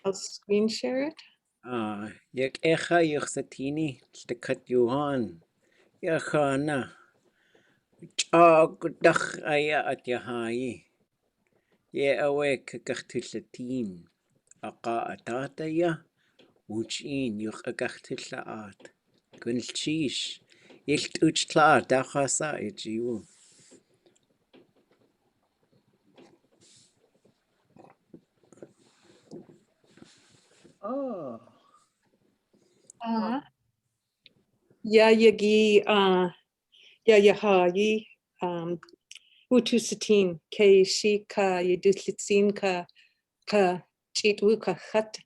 I'll screen share it. Yak echa yuxatini kat yuhan yakhana Ch'áagu aya at yahayi ye awek gachtillatin aqa atataya wooch yuch agachtillaat gunilchish ilt uchtla dachasa ejiu Oh. Ya yagi ya yahayi utusatin ke shika yudutlitzin ka chitwu ka khat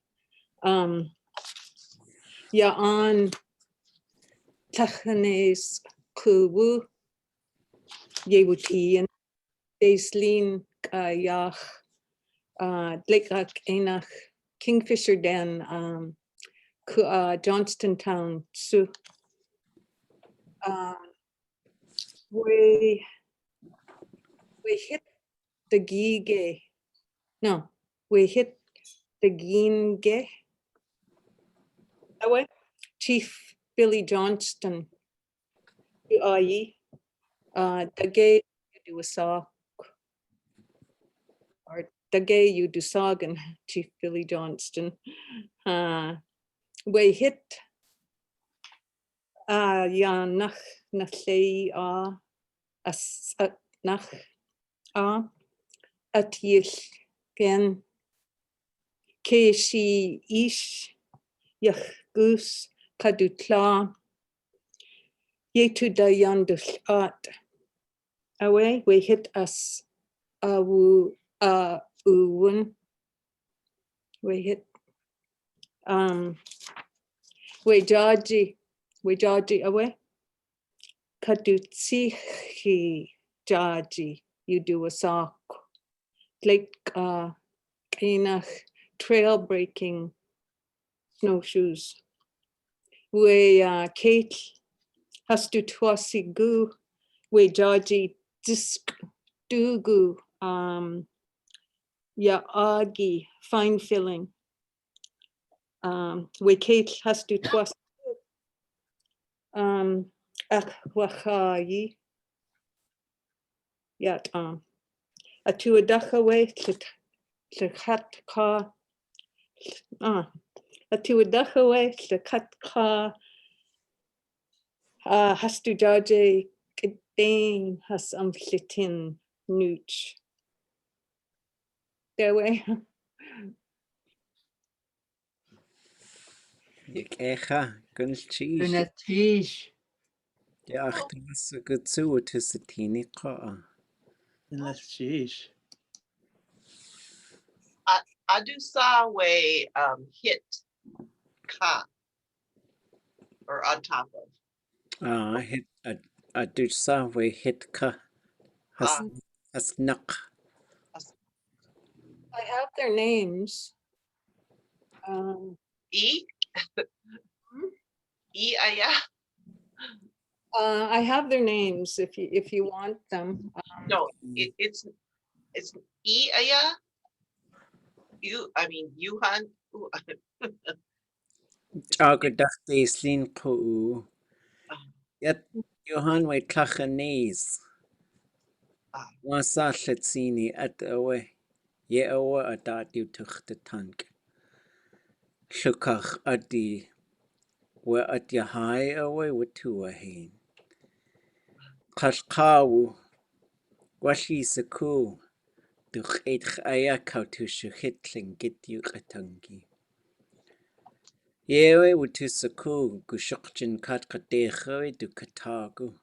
ya on tachanes kuwu yewutian Daislin yach dlikak enach Kingfisher Den Johnston Town su we hit the gige. No, we hit the ginge. That way, Chief Billy Johnston. The gay you do a saw, or the gay you do sagan, Chief Billy Johnston. We hit ja nach lei as nach at yish gen ke shi ish yach goose kadutla ye to da yandus at away we hit us wu uwun we hit we jaji away kadutsi jaji you do a sock like trail breaking snowshoes. We Kate has to twasi gu. We Georgie disk dugu. Ya agi fine filling. We Kate has to twasi. Wachayi. Yat a tu a dachaway to cut ka. A tu a dachaway to cut ka. Has to jaje Dane has flitin nooch. Their way. yak echa gunilchish Gunatish. yaachtas gutsu tusatini qa Gunatish. Adusa way hit ka or on top of. hit a dusa we hit ka has nak I have their names. E aya. I have their names if you want them. No, it's E aya. Yuhan. Ch'áagu dachtaslin qu yat Johan we tlachanes wasa llatsini at awe ye awe adat you tuchta tank shukach adi we at yahai awe watu ahin ḳáax'u washi saku duch eich aya kautushu hit Tlingit you qatangi yewe watu saku gushukchin kat qadechawe du Ch'áagu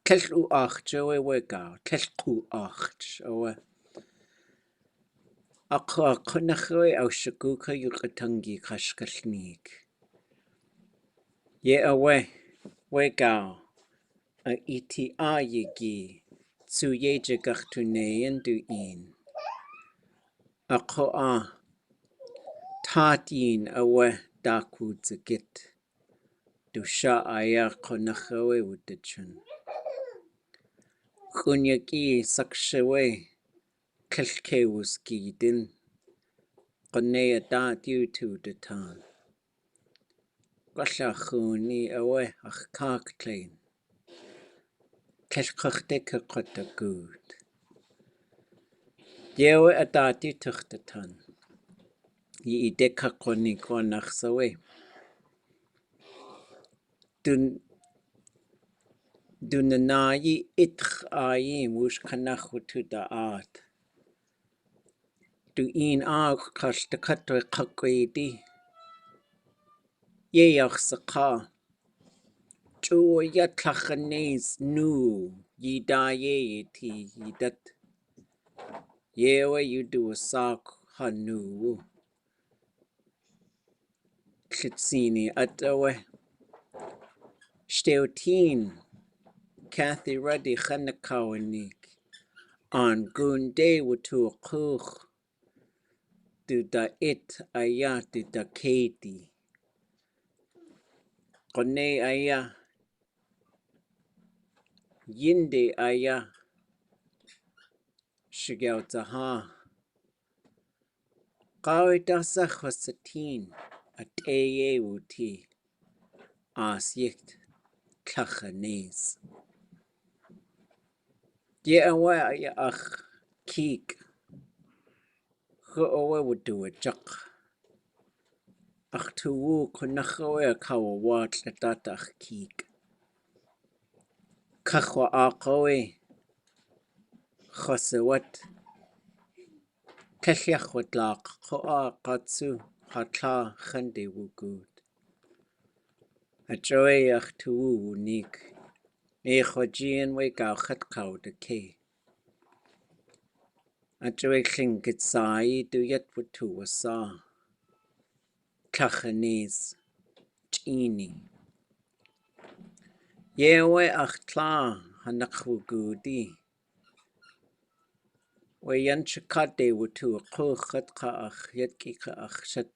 ḳáax'u jowe wega ḳáax'u owe aqnachowe au shakuka you qatangi kashkalnik ye awe wega a iti yigi tsu yeje gachtuneyen du in aqo tatin awe daku zagit du sha aya qnachowe wudachun kunyaki sakshawe Kelkewuskidin. Qonea daat tudatan. Gwallachuni awe ach kaagtlein. Kelkachdeke qotagud. Yewe a daat tuchtatan. Ideka qoni qonachsawe. Dunanayi itch ayi wooch kanach daat. Du een aag kast de katwe kakwedi. Yeach saka. Jo yatlachanes nu. Yida ye ti yidat. Yewe you a sak hanu. Klitsini atawe. Steutin. Kathy Ruddy Khanakawanik. On gunde wutu kuch. Du da it aya du da kedi. Kone aya. Yinde aya. Shigaw taha. Kawe dasa khwasatin. At eye wuti. As yikt. Klachanes. Ye awa aya ach. Keek. Go awa wudu a jak. Ach tuwu kunachawe kawa wat latach keek. Kachwa aqawe. Khosewat. Keshiachwat laq. Koa qatsu. Hatla khande wugud. A joy ach tuwu unik. E khojien we gau khatkau de ke. A joy Tlingit sai du yet wutu wasa. Klachanes. Chini. Yewe ach tla hanachwugudi. We yan chikade wutu a khatka ach yetkika ach shat.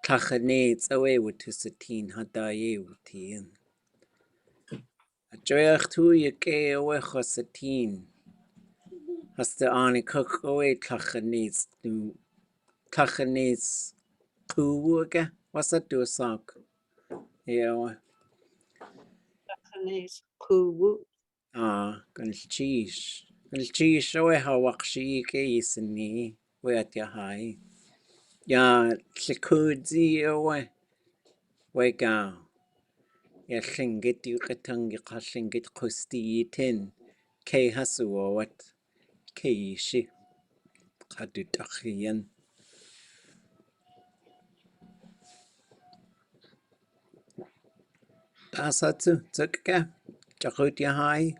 Klachanes awe wutu satin hadaye wutien. A joy ach tu yeke awe khosatin. Has the ani cook away klachanes du. Klachanes kuwuga. What's that do a sock? Yeah. Japanese kuwu. Gulchish. Gulchish away hawakshi ke isini. We at ya high. Ya chikudzi away. We go. Ya Tlingit you katang ya Tlingit kusti tin. Ke hasu awat. Ke ishi. Kadutachian. Dasatsu. Tsukka. Chakut ya high.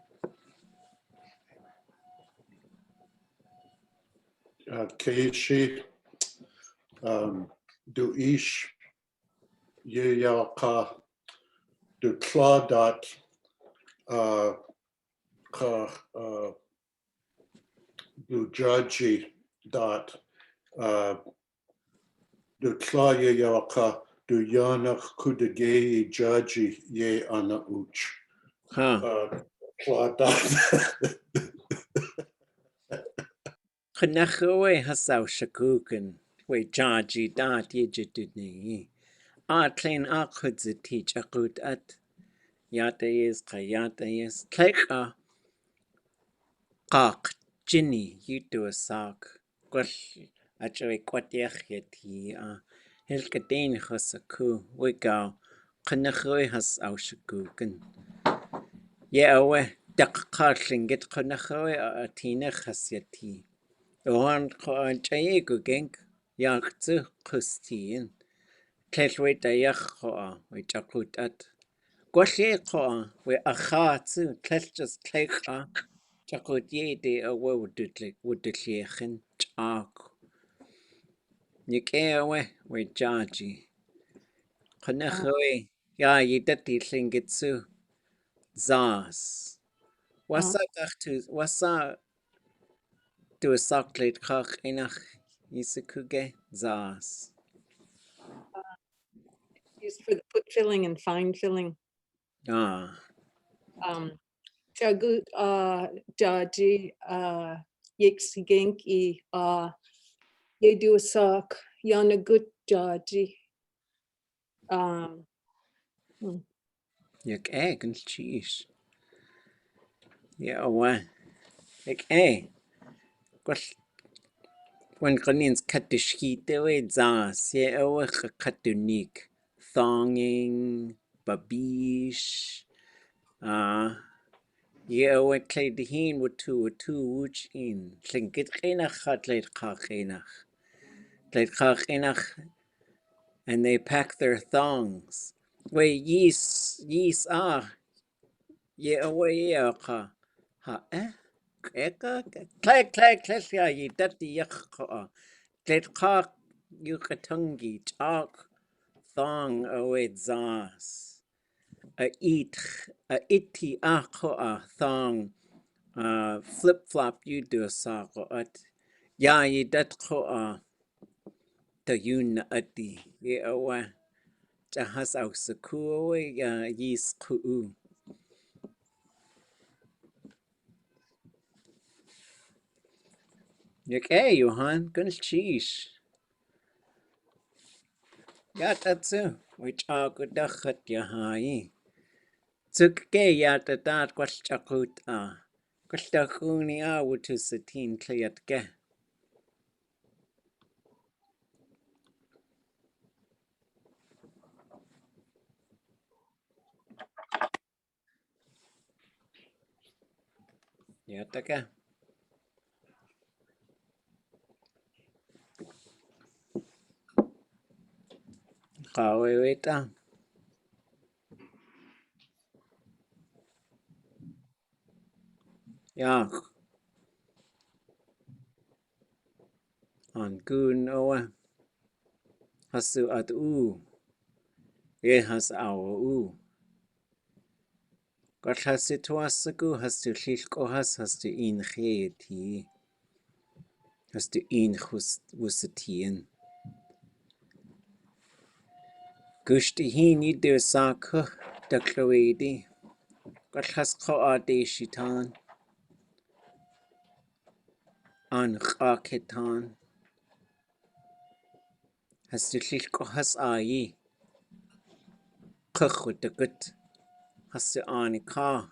Keishi, du ish, ye yaka, du tla daat, du jaji daat, du tla ye yaka, du yanach kudagei jaji ye ana uch. Tla daat. Knachowe hasaw shakuken. We jaji daat yejitudni. Tlin akhudzi chakut at. Yata is kayata is. Tleka. Kak. Jinny. You do a sock. Kwash. Achowe kwatiach yeti. Hilkadeen hasaku. We go. Knachowe hasaw shakuken. Yewe. Dak Tlingit knachowe atina hasyati. Ohan Ch'áagu genk yaqtsu qustiin. Tlelwe dayach we chakut at. Gwashe we achatsu tleljas tleka. Chakut yede awe wudutlechin Ch'áagu. Nike we jaji. Kanachowe ya yidati Tlingitsu zas. Wasa do a socklet kach inach yisukuge zas. Used for the put filling and fine filling. Ch'áagu jaji yek I ye do sak yana good jaji. Yek gan cheese. Yeah, well, yek when Ghanins katushkite we zas, ye awe katunik, thonging, babish, ye awe kleidhin watu wooch in, Tlingit chenach hat leid chenach, and they pack their thongs. We yees ye awe ye ha eka, clack, ya ye dati yakha. Tlingit yukatungi, Ch'áagu, thong awed zas. A iti a thong flip flop you do sako at ya ye dat the yun ati ye awa jahas au saku ya yis ku yak Johan gun cheese ya tatsu which Ch'áagu ya hai Tsuk ya daat ʼawtuli.a wutu satin cleat ge. Yataka. Kaweweta. Yak. On gun oa. Hasu at Ye has awa Gatlasi tuasagu hastu lilko hastu in ti. Hastu in wusatien. Gushti hin yidu saku daklawedi. Gatlas ko ade shitan. An kaketan. Hastu lilko ayi. Kuchu dagut. Hastu ka.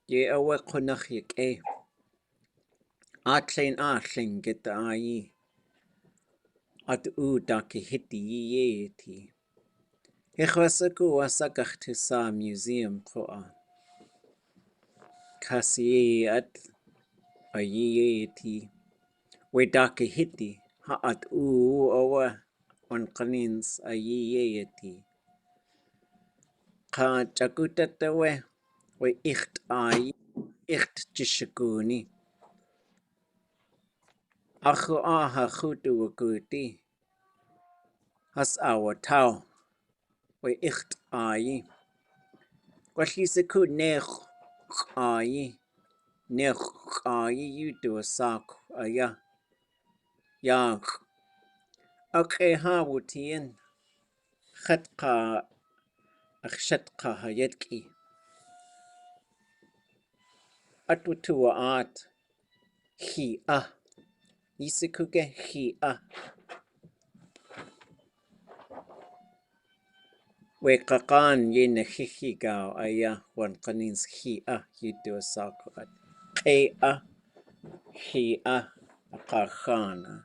Ye awa konach yek Atlein get ayi. At daki hiti ye ti. Hechwasaku wasagach sa museum koa. Kasi at ayi ti. We daki hiti. Ha at owa on kanins ayi ti. Ka chakutatawe. We icht ayi. Icht jishakuni. Aku aha chudu wakuti. Has awa tau. We icht ayi. Kwashisaku nech ayi. Nech ayi you do a saku aya. Yak. Okay ha wutien. Khatka akshatka hayetki. Atwutua at. Hi a. Yisikuge hi a. We kakan yin hihigao aya. One kanins hi a. You do a saku at. K a. Hi a. Kakana.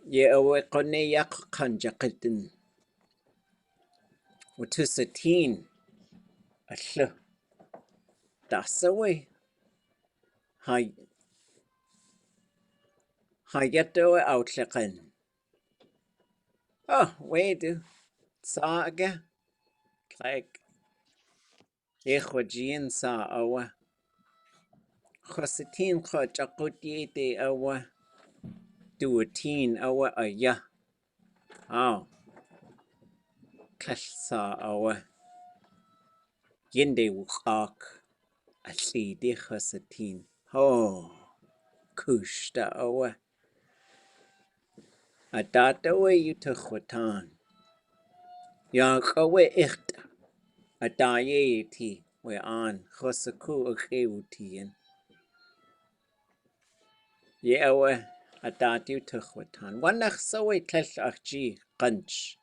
Ye awe kone yak kanjakitin. Wutusatin. Aslu. That's away. Hayato outlakan. Oh, wait. Saga. Like. Echwajian sa awa. Khosatin kho chakutiete awa. Duatin awa aya. Oh. Kash sa awa. Yende wukak. Asli de khosatin. Oh. Kushta awa. Adata we yutukhwatan. Yak awe icht. Adayeti we an. Khosaku akewutien. Yewe daat you tuchwatan. Wanach soe tlech achji qanch.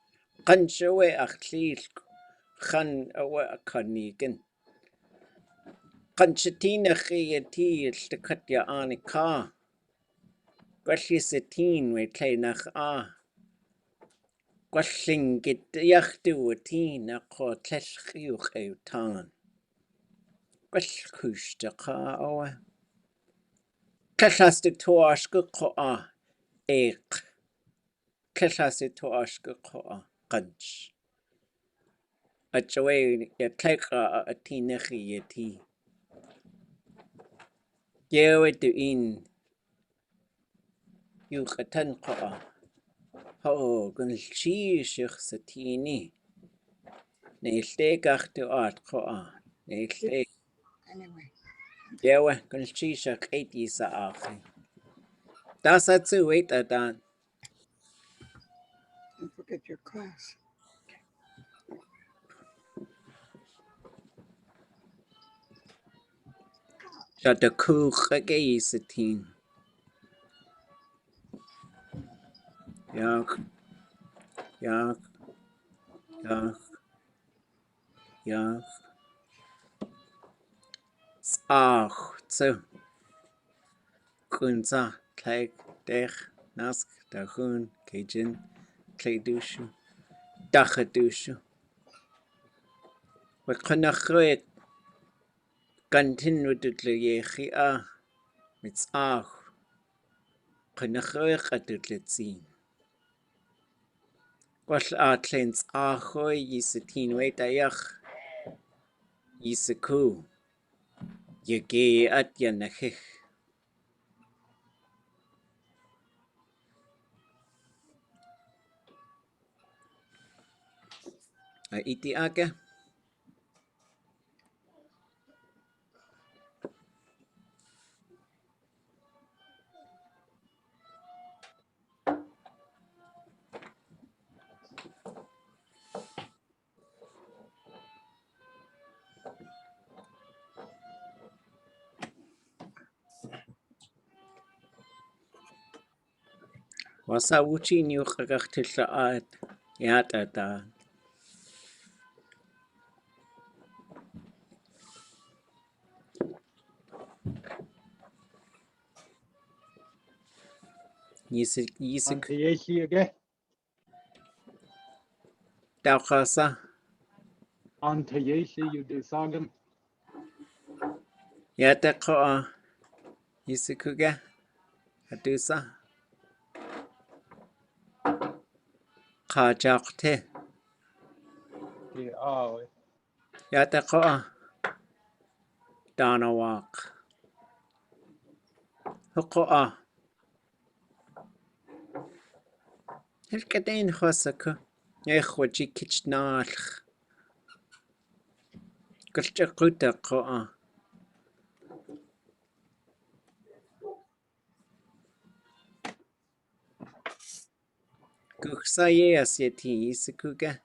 Qanch awe achlil khan awe akanigan. Qanchatina khiyati stakatya anika. Gwallisatin we tleinach Gwallingit yachduatin aqo tlech uwch ewtan. Gwallkushtaqa awe. Kellastig toashka qoa eq. Kellastig toashka qoa qanch. Achaway yatleqa atinekhi yati. Yewe duin yuqatan qoa. Ho gunchi shikh satini. Neiltegach du art qoa. Neilteg. Yewe gunchi shakh 8 isa akhi. Das hat zu wait dan. Don't forget your class. Dat de kuch satin. Yak. Yak. Yak. Yak. Zu. Kunza. Tleg. Dech. Nask. Dachun. Cajun. Tlegdushu. Dachadushu. We kunachruit. Gantin wudutle yechi mit kunachruit atutletzin. Gwall tlens yisatin wait ayach. Yisaku. Yage at yanachich. Iti aga. Wasa wuchi niu kagachtila'at. Yatata. Yisik. Antayeshi again. Daukasa. Antayeshi, you do sagen. Yatakoa. Yisikuga. Adusa. Kajakte. Yeah, Yatakoa. Danawak. Hukoa. Hilkadein hosaka. Echwaji kichnalch. Gulchakuta koa. Guksaye asyati yisikuga.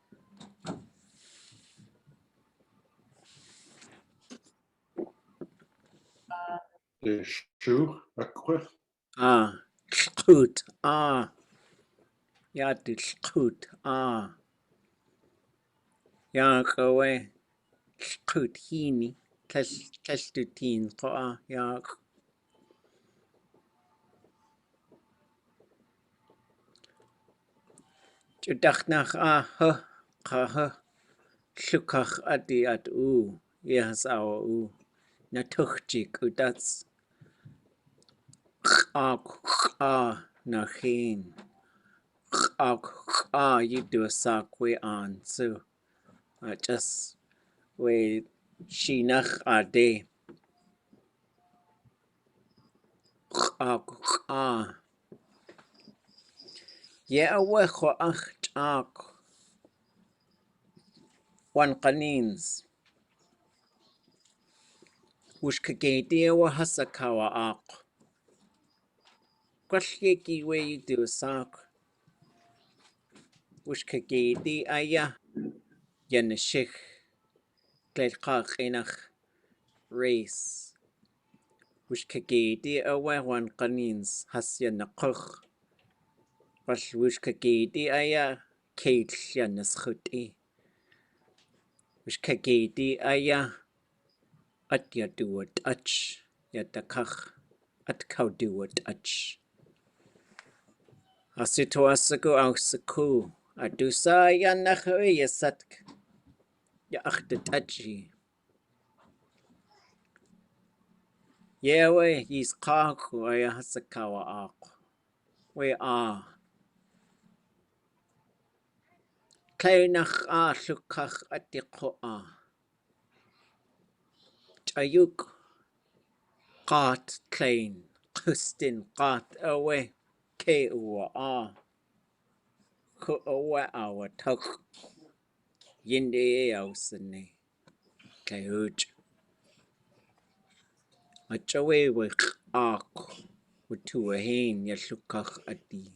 Shu, akwa. Ch'ut. Yadil ch'ut. Yakawe. Ch'ut hini. Tashtutin koa. Yak. Judachnach kaha. Shukach adi at Yes our Natuchjik udats. Nachin. You do a sock way on. So just we shinach ade. Yeah, we Ch'áagu. One kanins. Ushkagedi wa hasakawa ak. Kwashiki way you do a sock. Ushkagedi aya. Yanashik. Glekach inach race. Wish kagedi awe wan kanins hasya nakukh. Wash wish kagedi aya keitya naschuti. Wish kagedi aya at ya do it ach yatakach at kau do it ach. Asituasaku ausaku adusa ya nakwe yasatk ya achtet achi. Yewe yis ḳáax'u aya hasakawa aqu. We Kleinach llukach atiqo Ch'áagu qat klein qustin qat awe ke uwa ku awe awa tuk yinde ausene keuch. Achawe we aqu utua hein ya llukach ati.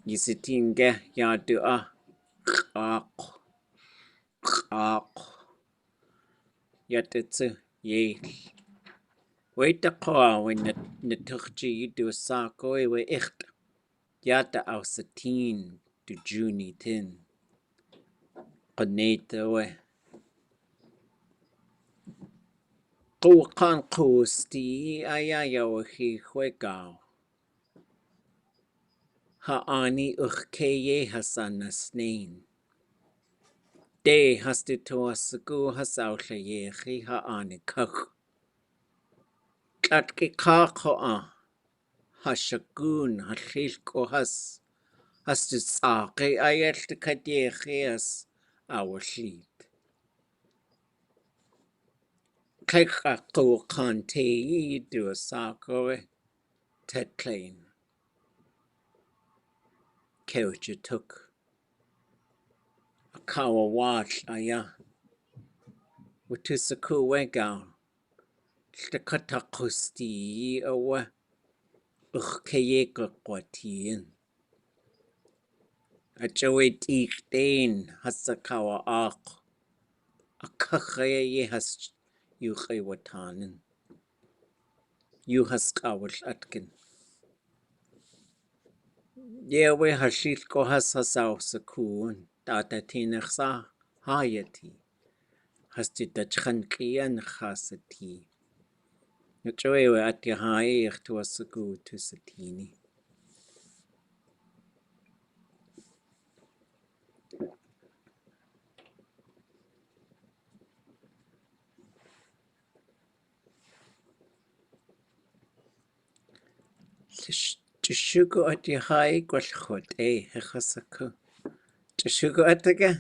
Yisitinge ya dua qaq yatetsu yel. Waita qawa when natukhchi yidu sako we echt yata ausatin to Juni tin. Qaneta we. Quqan qusti ayaya wahi huegao. Haani ukhkeye hasana snain. De hastituasaku hasauhlayehi haani kach. Katki qaqoa. Hashakun hashilko hastu tsaqi ayel kadyechias awashlit. Kekha quqante yidu sakoe tetlain. Keuchituk. Akawa watch aya. Utusaku wegao. Stakatakusti awa. Ukhkayeka kwatin. Achawet iktain hasakawa ak. Akakhaya has yukhawatanen. Yuhaskawal atkin. Yewe hashil ko hasasaw sakun. Tata tinaksa hayati. Hasti tachkankiyan khasati. Nachawe ati haye ikhtuasaku to satini. Ch'áagu ati haye gwalchot hechasaku. Ch'áagu ataga?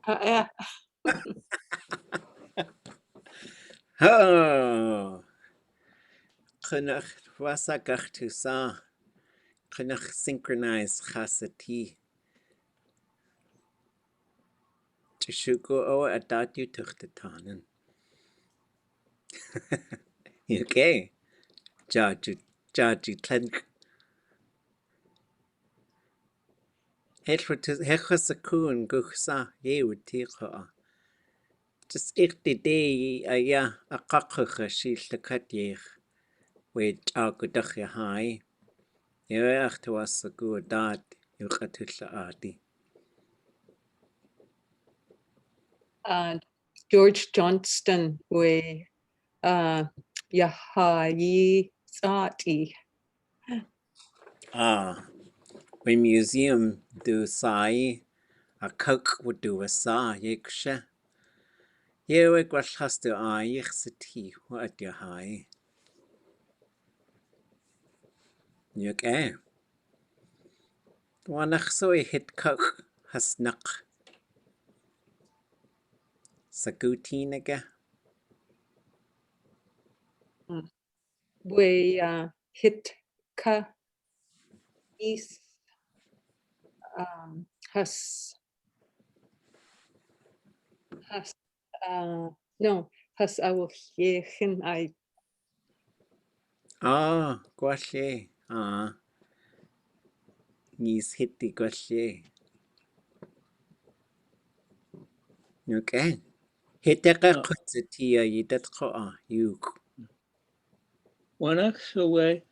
Yeah. Oh! Qanach wasagach tu sa. Qanach synchronize khasati. Ch'áagu o adatu tuchtatanen. Okay. Jaju Tlingit. Hechasakun guchsa yewutiqa. Just ichtide aya aqaqqa shiltakat we Ch'áagu dakhya hai. Yewe achtuasaku daat ʼawtuli.a. George Johnston we yahayi tsati. We museum do sai a cook would do a sa yeksha. Yewe gwalhastu aich sati what ya hai. Yuk Wanach so hit cook hasnak. Sagutinaga. We hit ka is has no has awchen I Gwashe. Nis hitti gwashe. Okay. Hiteka kutsatia yidat koa yuk. Wanaksawe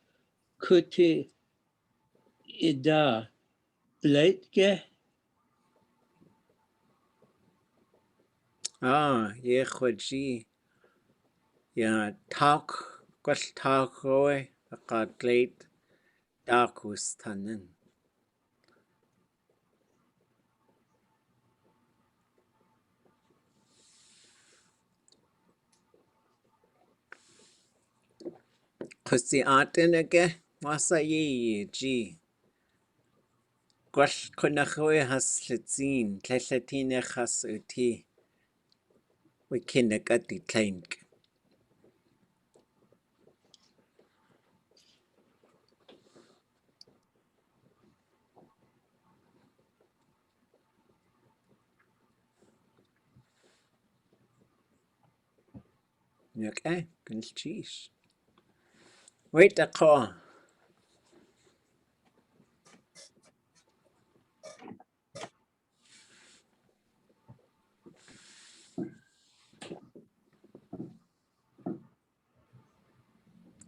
kuti ida bleitge. Ye khwaji. Ya talk kwal talk roe aqatleit darkus tanen. Kusi atenage wasa ye ji. Gwall kunachwe has litzin tletine has uti. We kinnek at the Tlingit. Okay, good cheese. Wait a call.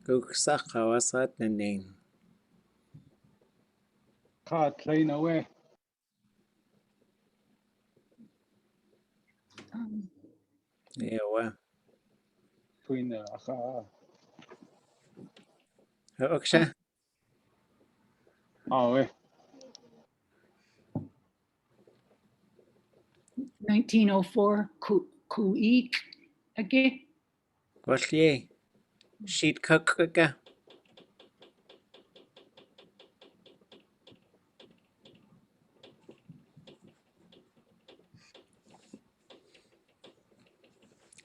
Guksaqa wasat nanin. ʼawtuli.a. Yeah, well. Between the Oksha. 1904 kuik again. What's ye? Sheet cookga.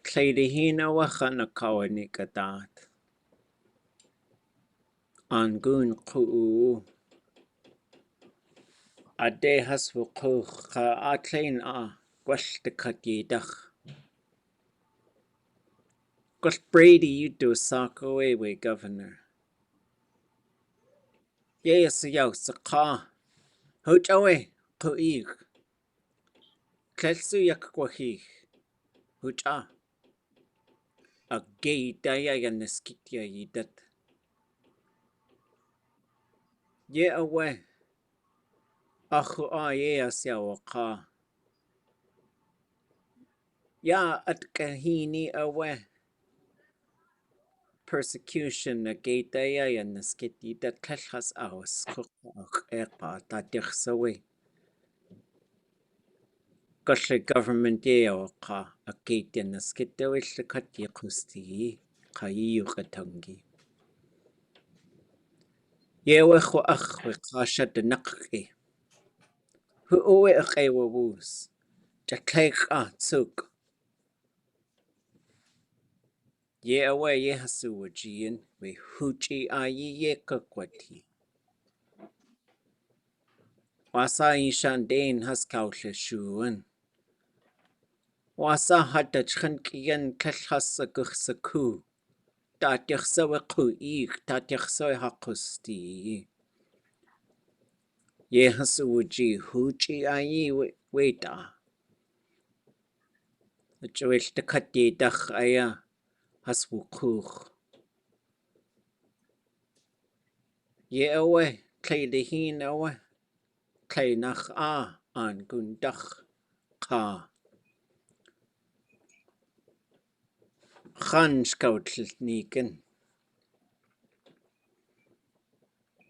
Cleidihina wachana kawanika daat. Angun kuu. Ade has wukuch ʼawtuli.a. Gwaltakatidach. Gwal Brady you do sock away with governor. Yes, yaw saka. Hoch away kuig. Klelsu yak kwahig. Hoch a. A gay daya yaneskitya yidat. Ye away. Achu a ye asya waka. Ya at kahini away. Persecution a gay daya yaneskit yidat klechas aus. Kukak ekpa tadirsawe. Gosh government ye waka. A gay yaneskit dawish the kat yakusti. Kayi yukatangi. Ye wachu ach wikasha de nakki. Hu owe a ewa woos. Jaklek a tsuk. Ye away ye hasu wajian. We huchi a ye kakwati. Wasa ishan dain has kausha shuan. Wasa hada chkankian kalhasa guksaku. Tatiachsa waku ik. Tatiachsa hakusti. Ye hasu waji huchi a ye weta. Chawil the kati dach aya. Has wukuch. Ye away, Cleidihin away, Kleinach a an gundach ka. Chan scoutl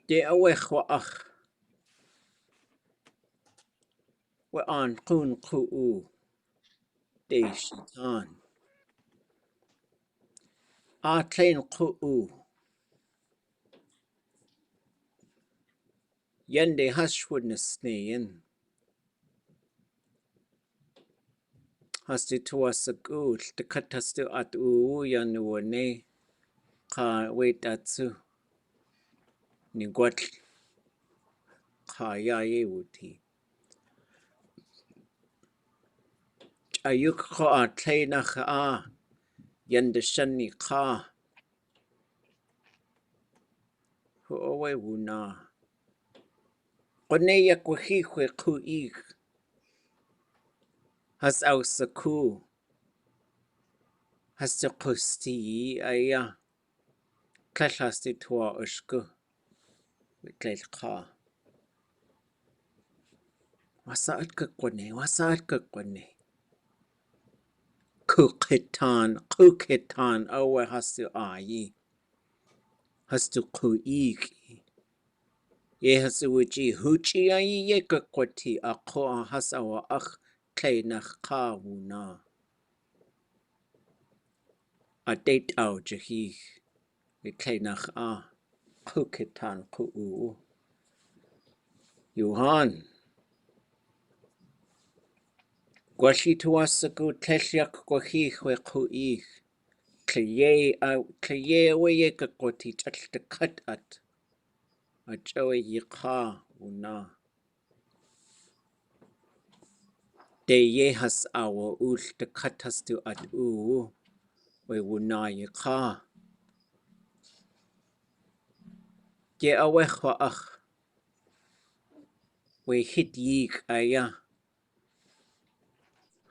De away chwaach. We an kun kuu. De shitan. A klein kuu. Yende hashwudness snayin. Has to was a good, the katastu at yanuane. Ka wait atsu. Ni gwatl. Ka ya ye wuti. Ayuk ko a kleinach a. Yende shani ka. Hu owe wuna. Qone yakwahihwe kuig. Has ausaku. Hast du Kosti, Aya, Klashasti Tua Ushku, with Kleka. Wasat Kukwane. Kukitan, Owe hast du Ayi. Hast du Kuiki. Ye has du Uchi, Huchi Ayi ye Kukwati, Ako Hasawa Ach, Kleinach Kawuna. A date out Jahi, with Kleinach A, Kukitan Kuu. Johan. Gwashi tuasagu tlesiak gwahich we kuich. Clye we gwati touch the cut at. A joey yika una. De ye has our ul the cut has to at we wuna yika. Ye awechwa ach. We hit yik aya.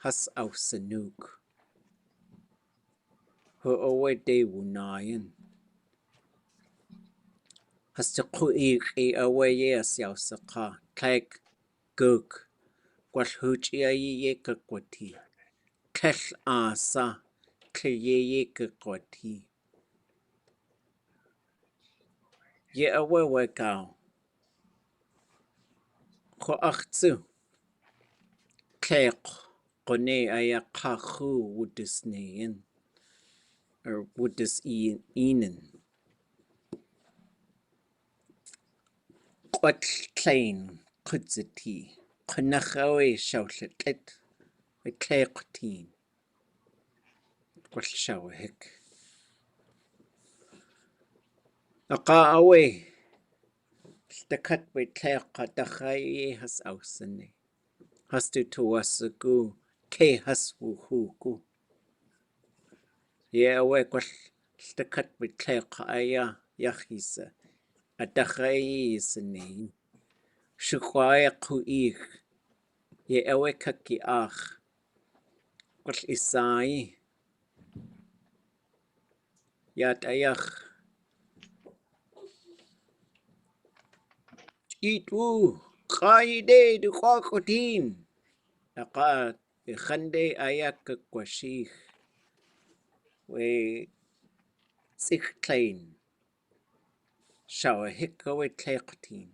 Has au sanuk. Ho owe de wunayan. Has to kuich away yes yaw saka. Tag guk. Gwalhuchi ye gwati. Kesh asa. Ye gwati. Ye awe gao. Ko achtsu. Kek. Kone aya kachu wudus neyen. Or wudus inen. Kwat klein. Kudzati. Konachawe shawlet. We klekotin. Kwat shawahik. Aka awe. Stakat we kleka dachaye has ausene. Hastu tuwasagu ke haswuhuku. Ye awe kwal stakat with kleka aya yachisa. Adachai isene. Shukwaya kuich. Ye awe kaki ach. Kwal isai. Yat ayach. Itwu. Kaide du kwakotin. Aka khande ayak kwashich. We sich klein. Shawa hikawe klekotin.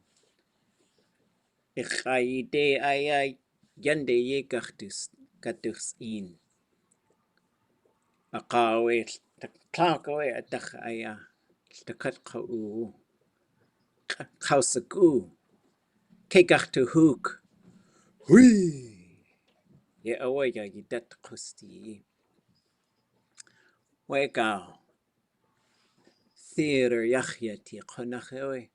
Eide aya yande ye gatus in. Akawe tlakawe atach aya. Stakat kau. Kausaku. Kegachtu hook. Hui. Ye awe ya yidat kusti. Wegao. Theater yachyati konachewe.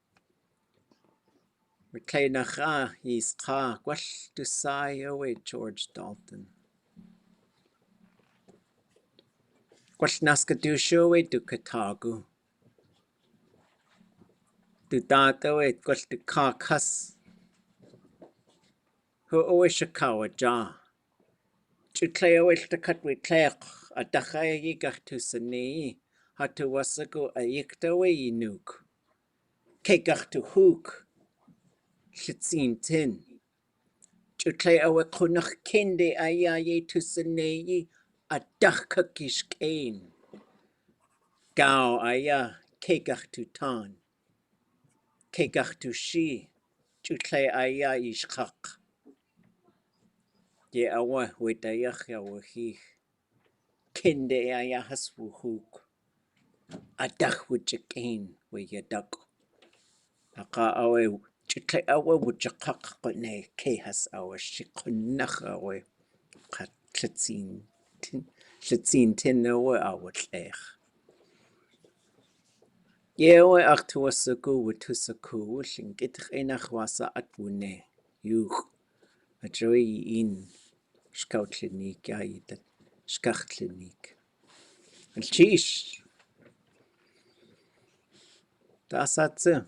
Rekainacha is ka. Gwash to sai away George Dalton. Gwash naska do show do Ch'áagu. Do daat away gwash do káax'u. Ho away shakawa ja. Chutlay away shtakat we tlech. A dachaya yigach to sani. Hatu wasago a yikta away yinuk. Kegach to hook. Shitzin tin. Chutlay away kunach kende ayaye to sani. A dachkakish kain. Gao aya kegach to tan. Kegach to she. Chutlay aya ishkak. Ye awa wetayach ya wahi. Kende aya haswuhuk. Adach wujakain we yadak. Aka awe chutlay awa wujakak kone ke has awa shikunach awe. Kat shatzin tin awa awa tlech. Ye awa aktuasaku wutusaku shingitch enach wasa atwune. Yuch. A joy in. Scoutlinik ja yidat. Skachtlinik. Al chish. Das hat sie.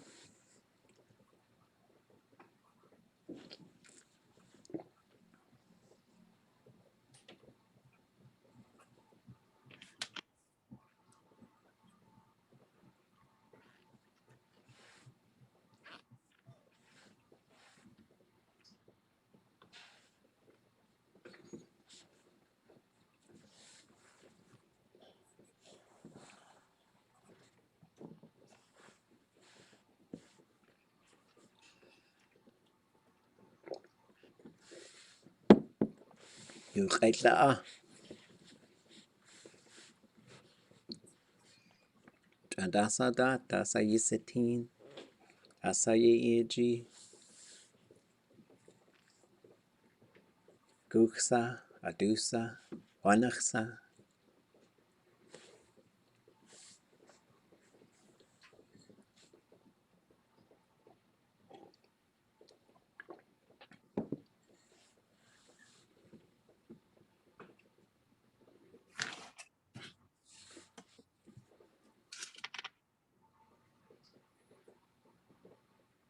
ʼawtuli.a. Ch'áagu daat, daat satin, eedé, guchsa, adusa, wanachsa.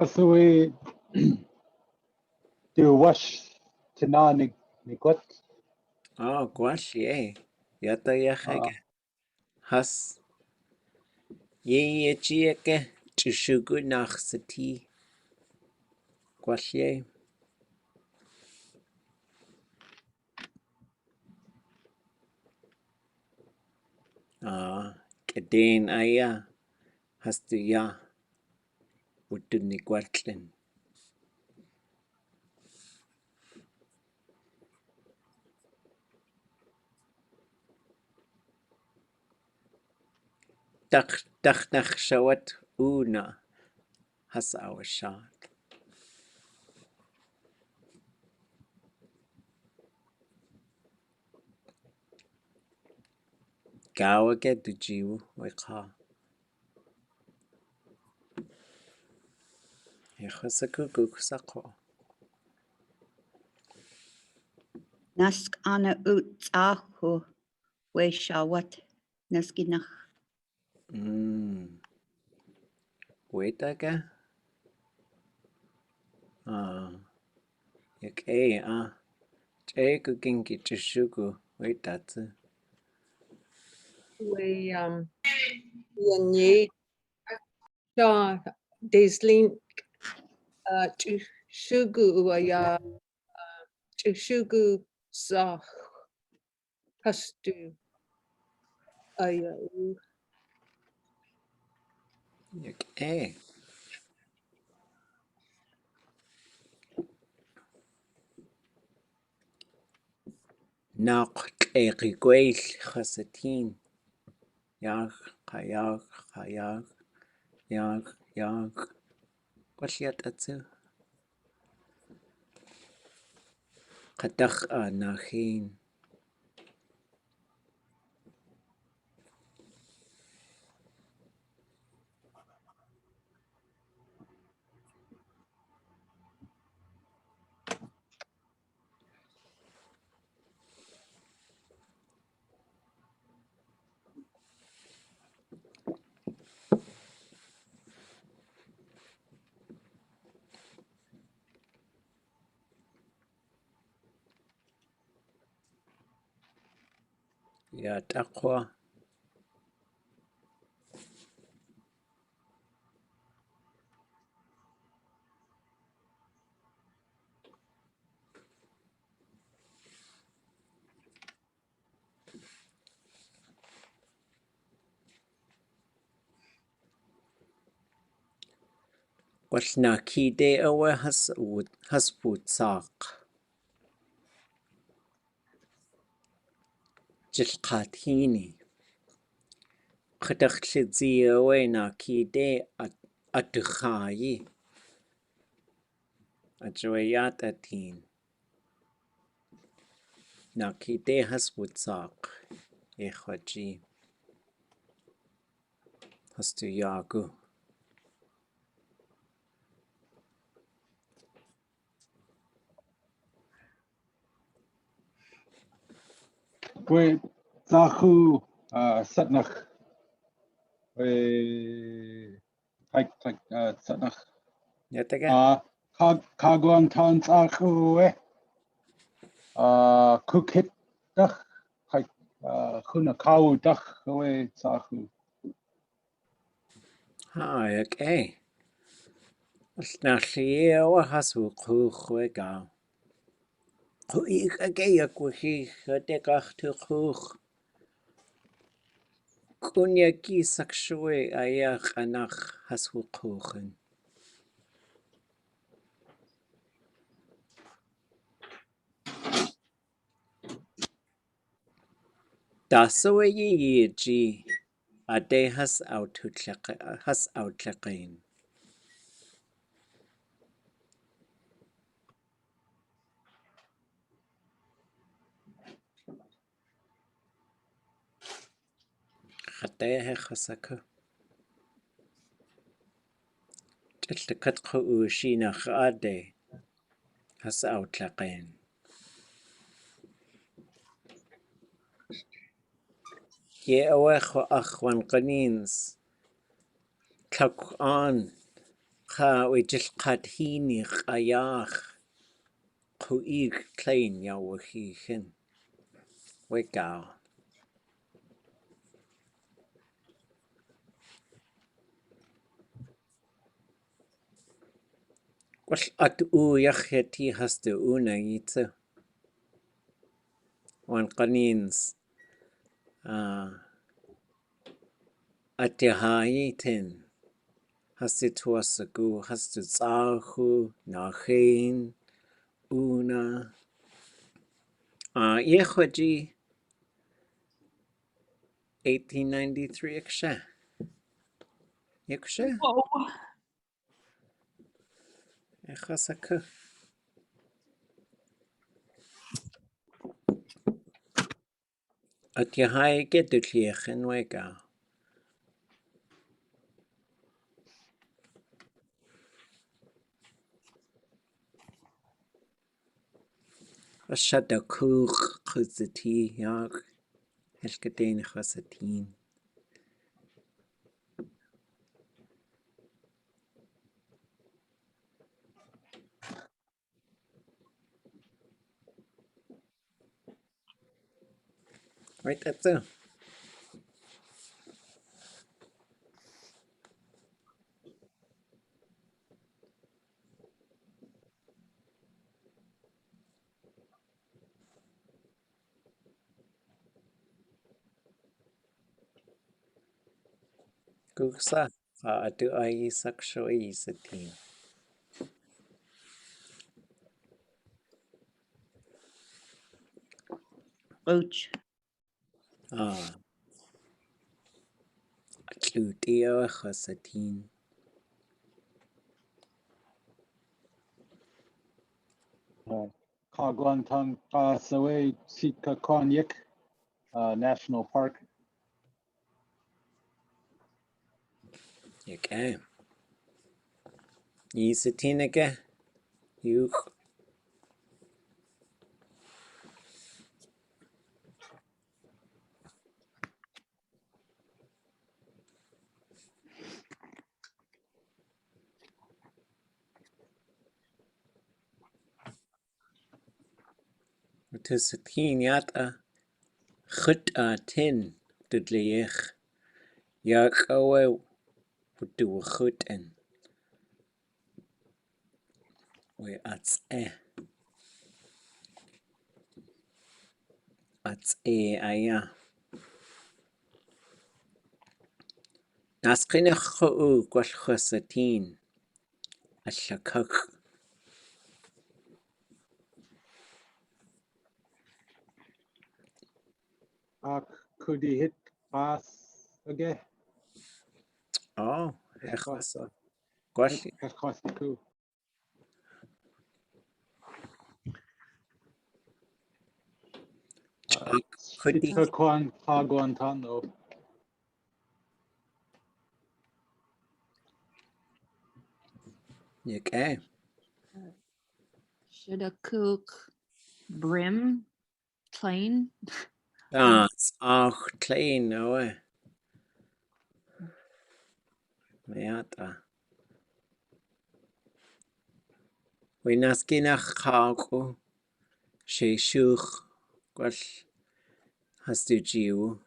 Asui do wash tina ni kwat. Wooch, yata yachege. Has chieke, ch'áagu nach sati. Wooch. Kedeen aya. Has du ja. Wudu ni gwaltlin. Dach nach shawat una. Has awashad. Gawage du jiwu weka. Echasaku guksako. Nask ana ʼawtuli.a we shawat naskinach. Wetaga. Ch'áagu genki ch'áagu. Wetatsu. We yenye deslin shugu ya shugu sa hastu aya Nach tl'aigi gweil chasatin. Yag, chayag. Yag. Gwalliatatsu. Kadach nachin. Ya taqwa. Walnakide awe hasbut saq. Jilqatini. Qadaqlidzi awe nakide atukhayi. Ajwayatatin. Nakide hasbut saq. Ekhwaji. Hastu yagu. We zahu satnach. We satnach. Yataga. Kagwan tan zahu we. Kukit dach. Kuna kau dach we zahu. Walnakliye awe hasbuqhuqwega. Yakwahi hatekachtuqhuq. Kunyaki sakshwe ayach anach hasbuqhuqen. Dasawa Ji ʼawtuli ḥáax'u. Xataya xasaka. Tlakatqu shina eedé ḥáax'u. Ye awecho achwan qanins tlak'an qa wijilqathini qayach qu'ig tlain yawahihin wegao. Wal at yacheti haste una yitsa wan qanins atihayitin haste tuasagu haste Ch'áagu nahin una yehoji 1893 iksha iksha Whoa. echasaka atihayi gedutlichen wegao. Ashada kuk khuzati yak helkaden khasatin. Right, that's it. Gugsa adu ayi saksho isatin. wooch. ʼawtuli.a khasatin. Kagwantan Kasawe Sika Konyik National Park. Okay. Isatin again. Yuk. Tusatin yata khutatin tudleyech yakawe putu khutan we aya. Nasqinakhu gwal khasatin ashakak. Could he hit pass again? Oh, echasa. Gwal Kakasaku. khudi. Sika Kwan Kagwantano. Okay. Should a cook brim plain? That's auch klein, oe. Meata. We naskinach ḳáax'u sheishuch gwal hastu jiu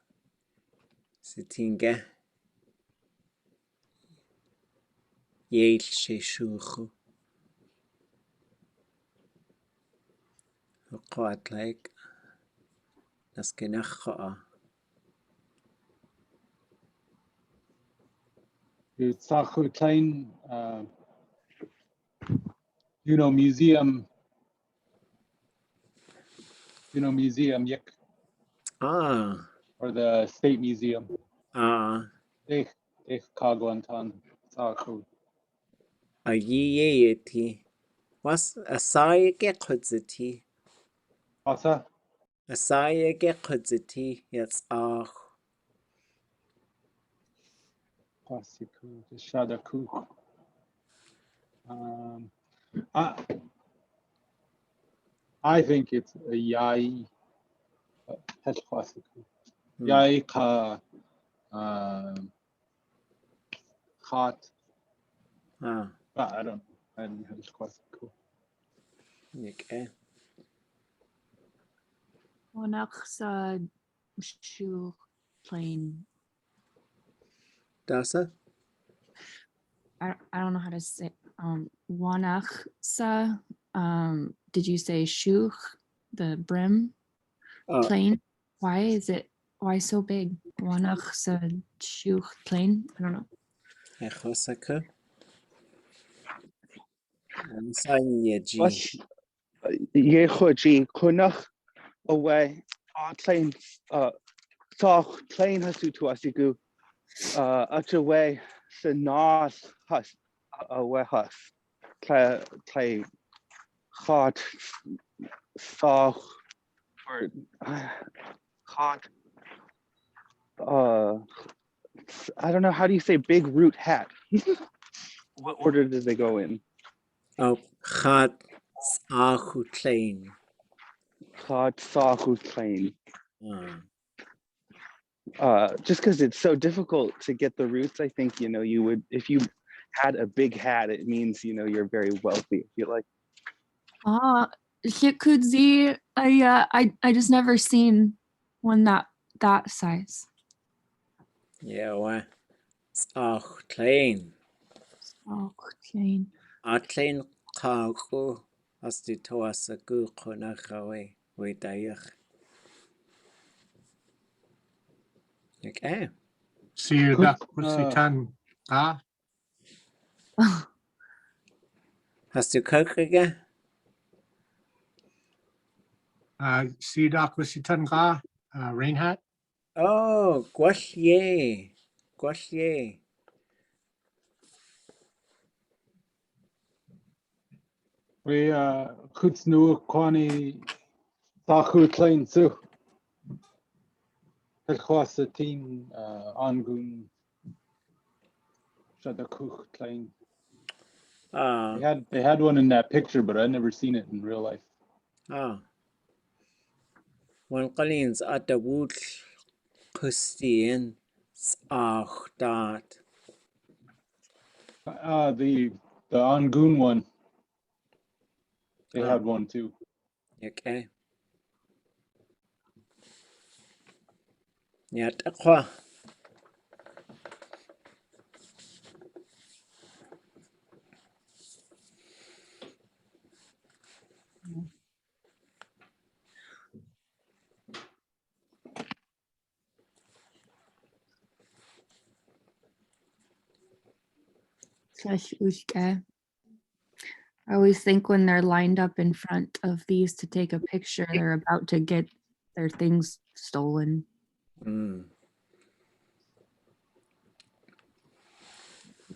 sitinga yel sheishuchu qatlaik naskinach qa. It's Sahu Klein, museum. Museum yik. or the State Museum. Eedé. ʼá'ghu an tan ţáax'u. A eedé. Was a sae gekhudzeti. Asa, A sae gekhudzeti. Jetzt auch. Kwasiku, the Shadaku. I think it's a yai. Hesh Kwasiku. Yai ka hot. I don't know. I don't know Hesh Kwasiku. Okay. Wanach sa shuch plain. Dasa? I don't know how to say wanach sa. Did you say shuch, the brim plain? Why so big? Wanach sa shuch plain? I don't know. Echosaka. Sanyeji. Was yechoji kunach away plain talk plain hasu to asigu away the nas has away has play hot sock or hot I don't know, how do you say big root hat? What order did they go in? Oh, ḵáax'u plain. ḵáax'u plain. Just because it's so difficult to get the roots, I think, you know, you would, if you had a big hat, it means, you know, you're very wealthy, I feel like. Shikudzi, I just never seen one that size. Yeah, well, it's auch plain. Oh, plain. Plain ḳáax'u hast du toasagu khonachawe weitayach. Okay. See you that Kusitan. Hast du kokriga? See that Kusitan rain hat. Oh, gwallie. Gwallie. We chuts nu kwani ţáax'u tlain too. Helchwasa team angun Shadaku tlain. They had one in that picture, but I'd never seen it in real life. One qalins at the wooch Christian daat. The Angoon one. They had one too. Okay. Yeah, takwa. I always think when they're lined up in front of these to take a picture, they're about to get their things stolen. I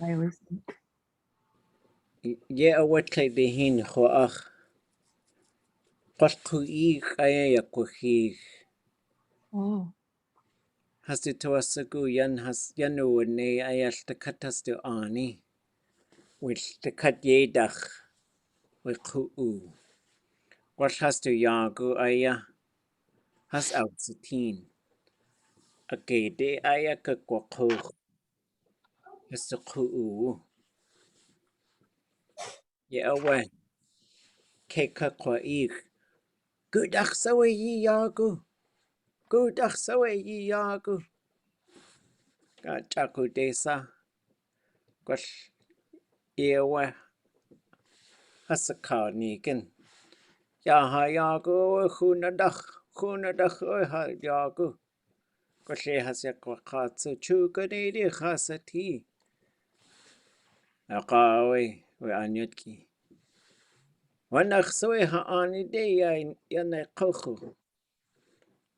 always think. Yeah, what like the hin khoach. Qashqui qaya yakuhi. Oh. Has du toasagu yan has yanu ne ayal the katas to ani. Which the kat yedach. Wiku. What has to yagu aya? Has ʼawtuli.a. Eedé aya kakwakuch. Has to ku'u. Yeah, well. Kekakwaig. Gudach sawe yi yagu. Gudach sawe yi yagu. Ch'áagu desa. Gwash. Ewa. Hasaka nigan. Yaha yagu. Hunadach ha yagu. Gwashe has yakwakatsu. Chuganidi khasati. Aqawe. We anyutki. Wanach sawe ha anide ya yanay kuchu.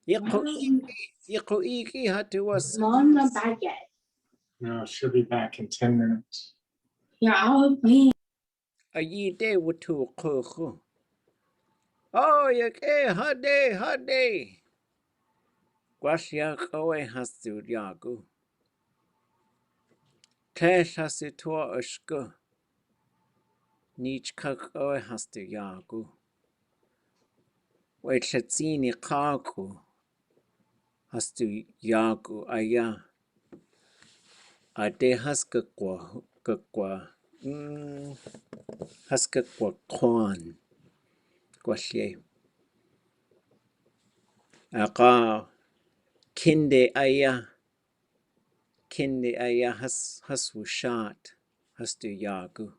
Iki hatu was. Mom's not back yet. No, she'll be back in 10 minutes. Yeah, I'll wait. Eedé wutu kuchu. Oh, hade. Gwasyak owe hastu yagu. Klesh hastu tua ushku. Nich kuk owe hastu yagu. Wechatzini ḳáax'u hastu yagu aya. Ade haskakwa haskakwa kwan. Gwasye. Aqa kinde aya haswu shat hastu yagu.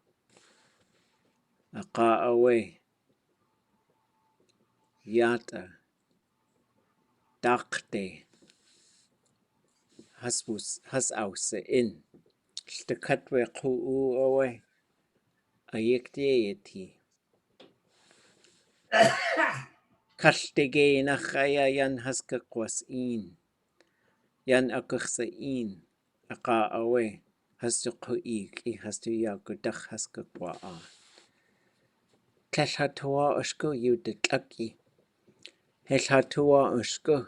Aqa awe yata daqte has ausse in. Stakatwe quu awe ayekti. Kashtege nachaya yan haskakwas in. Yan akuksa in. Aqa awe hastu kuiki hastu yagu dak haskakwa a. Kleshatua ushku yuditlaki. Heshatua ushku.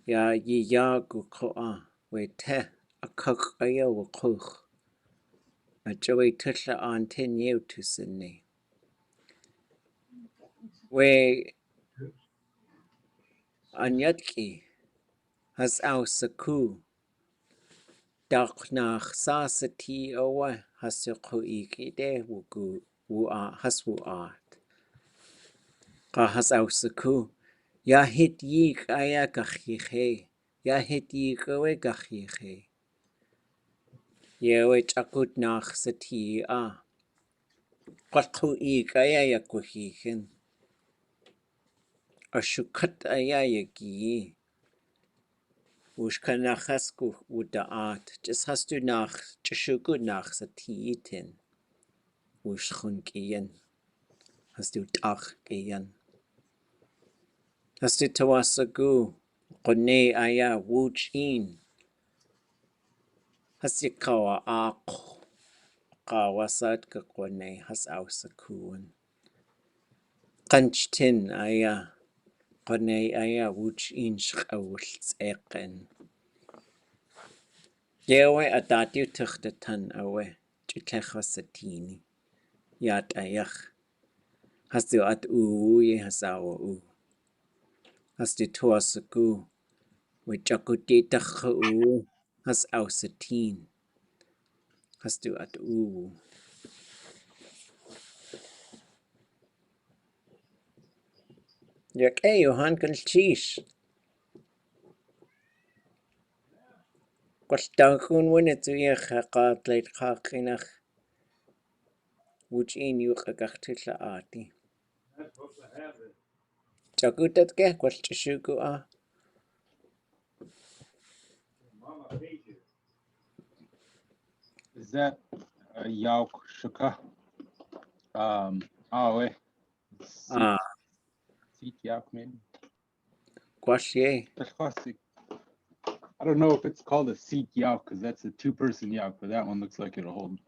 Ya yagu koa. We te akuk aya wakuch. Ajoe tutla an 10 yew to Sydney. We anyatki has ausaku. Dak nach sasati owa hasuku ikide wugu haswu art. Ka has ausaku. Ya hit yik aya gachiche. Ya hit yik owe gachiche. Yewe chakut nach sati a. Kwaku ik aya yakuhichen. Ashukat aya yagi. Ushkanachasku daat. Just has to nach chashuku nach satiitin. Ushchunkiyen. Has to tach giyen. Has to tawasagu. Kone aya wooch in. Has to kawa ak. Kawasat ka kone has ausakuan. Kanchtin aya. Kone aya wooch in shkawults eken. Yewe adatu tuchtatan awe. Chitlechosatini. Yat ayach. Has to at ye has our u. Has to toasaku. We jakuti tachu has ausatin. Has to at u. Yak Johan kan chish. Kwastakun win it to ye hakat late hakinach. Which in you kagachtilla ati. Jakutat ke kwastashuku a. Is that yauk shuka? Wait. Seat yauk maybe. Kwasye. I don't know if it's called a seat yauk because that's a 2-person yauk, but that one looks like it'll hold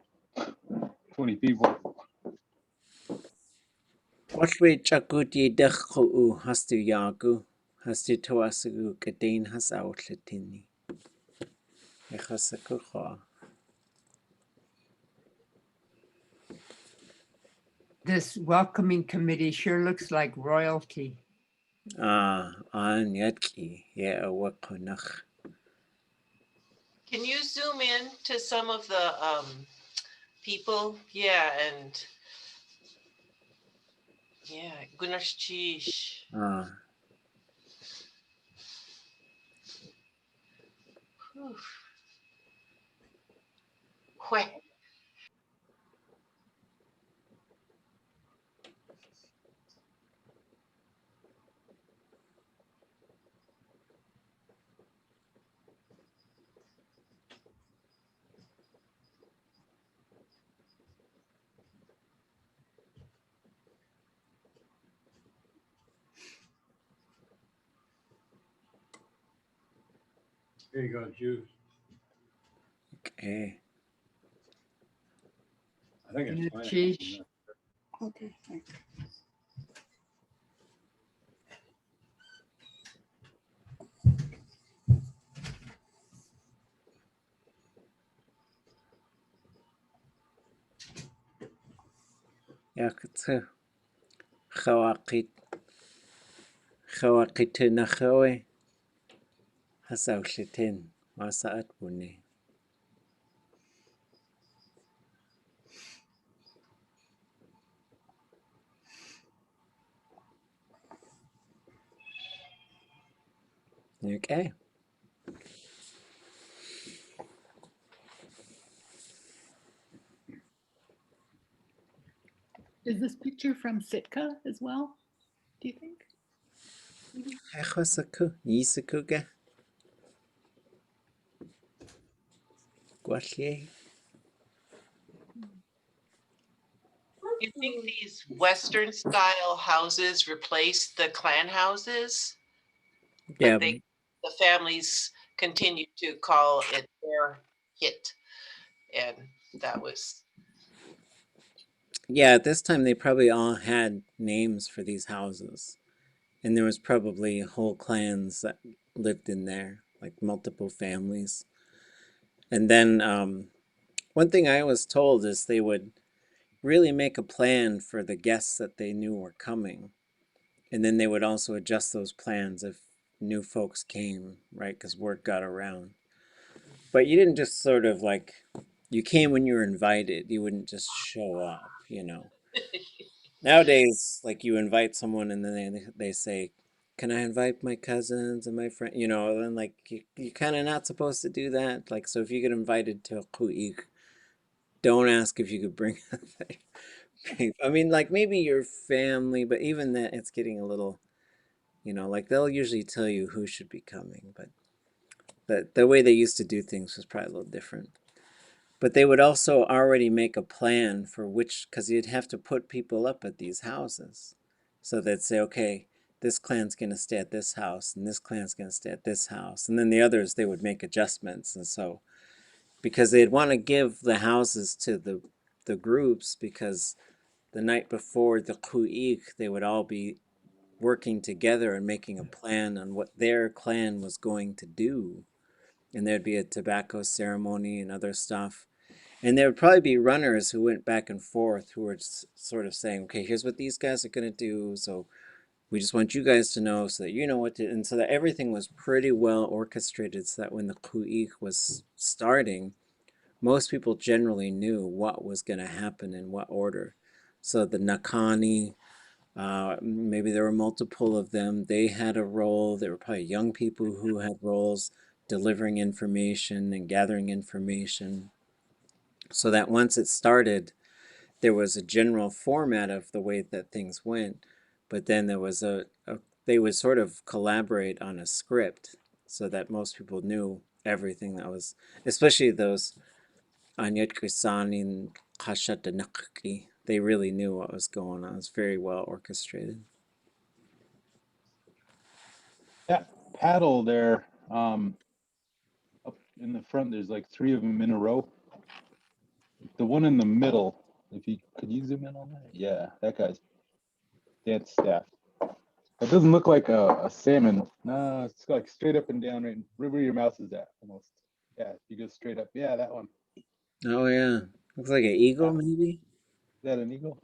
20 people. What we jakuti dachu has to yagu. Has to toasagu kadeen has outletini. Echasakuha. This welcoming committee sure looks like royalty. An yatki. Yeah, wakunach. Can you zoom in to some of the people? Yeah, and yeah, Gunashchish. There you go, Jude. Okay. I think it's fine. Cheese. Okay. Yakutsu. Khawaqitinahawe. Hasawshitin. Masaat buni. Okay. Is this picture from Sitka as well? Do you think? Hechosaku. Yisakuga. Guashi. You think these Western style houses replaced the clan houses? Yeah. But the families continued to call it their hit. And that was, Yeah, at this time they probably all had names for these houses. And there was probably whole clans that lived in there, like multiple families. And then one thing I was told is they would really make a plan for the guests that they knew were coming. And then they would also adjust those plans if new folks came, right? Because word got around. But you didn't just sort of like, you came when you were invited. You wouldn't just show up, you know. Nowadays, like you invite someone and then they say, can I invite my cousins and my friend? You know, and like you're kind of not supposed to do that. Like, so if you get invited to a ku'ik, don't ask if you could bring I mean, like maybe your family, but even that, it's getting a little, you know, like they'll usually tell you who should be coming, but the way they used to do things was probably a little different. But they would also already make a plan for which, because you'd have to put people up at these houses. So they'd say, okay, this clan's going to stay at this house, and this clan's going to stay at this house. And then the others, they would make adjustments. And so, because they'd want to give the houses to the groups, because the night before the ku'ik, they would all be working together and making a plan on what their clan was going to do. And there'd be a tobacco ceremony and other stuff. And there would probably be runners who went back and forth who were sort of saying, okay, here's what these guys are going to do. So we just want you guys to know so that you know what to, and so that everything was pretty well orchestrated so that when the ku'ik was starting, most people generally knew what was going to happen in what order. So the Nakani, maybe there were multiple of them. They had a role. There were probably young people who had roles delivering information and gathering information. So that once it started, there was a general format of the way that things went, but then there was they would sort of collaborate on a script so that most people knew everything that was, especially those Anyat Krisani and ḳáax'u, they really knew what was going on. It was very well orchestrated. That paddle there, up in the front, there's like 3 of them in a row. The one in the middle, could you zoom in on that? Yeah, that guy's dance staff. That doesn't look like a salmon. No, it's like straight up and down, right where your mouse is at, almost. Yeah, you go straight up. Yeah, that one. Oh yeah, looks like an eagle, Yeah. maybe. Is that an eagle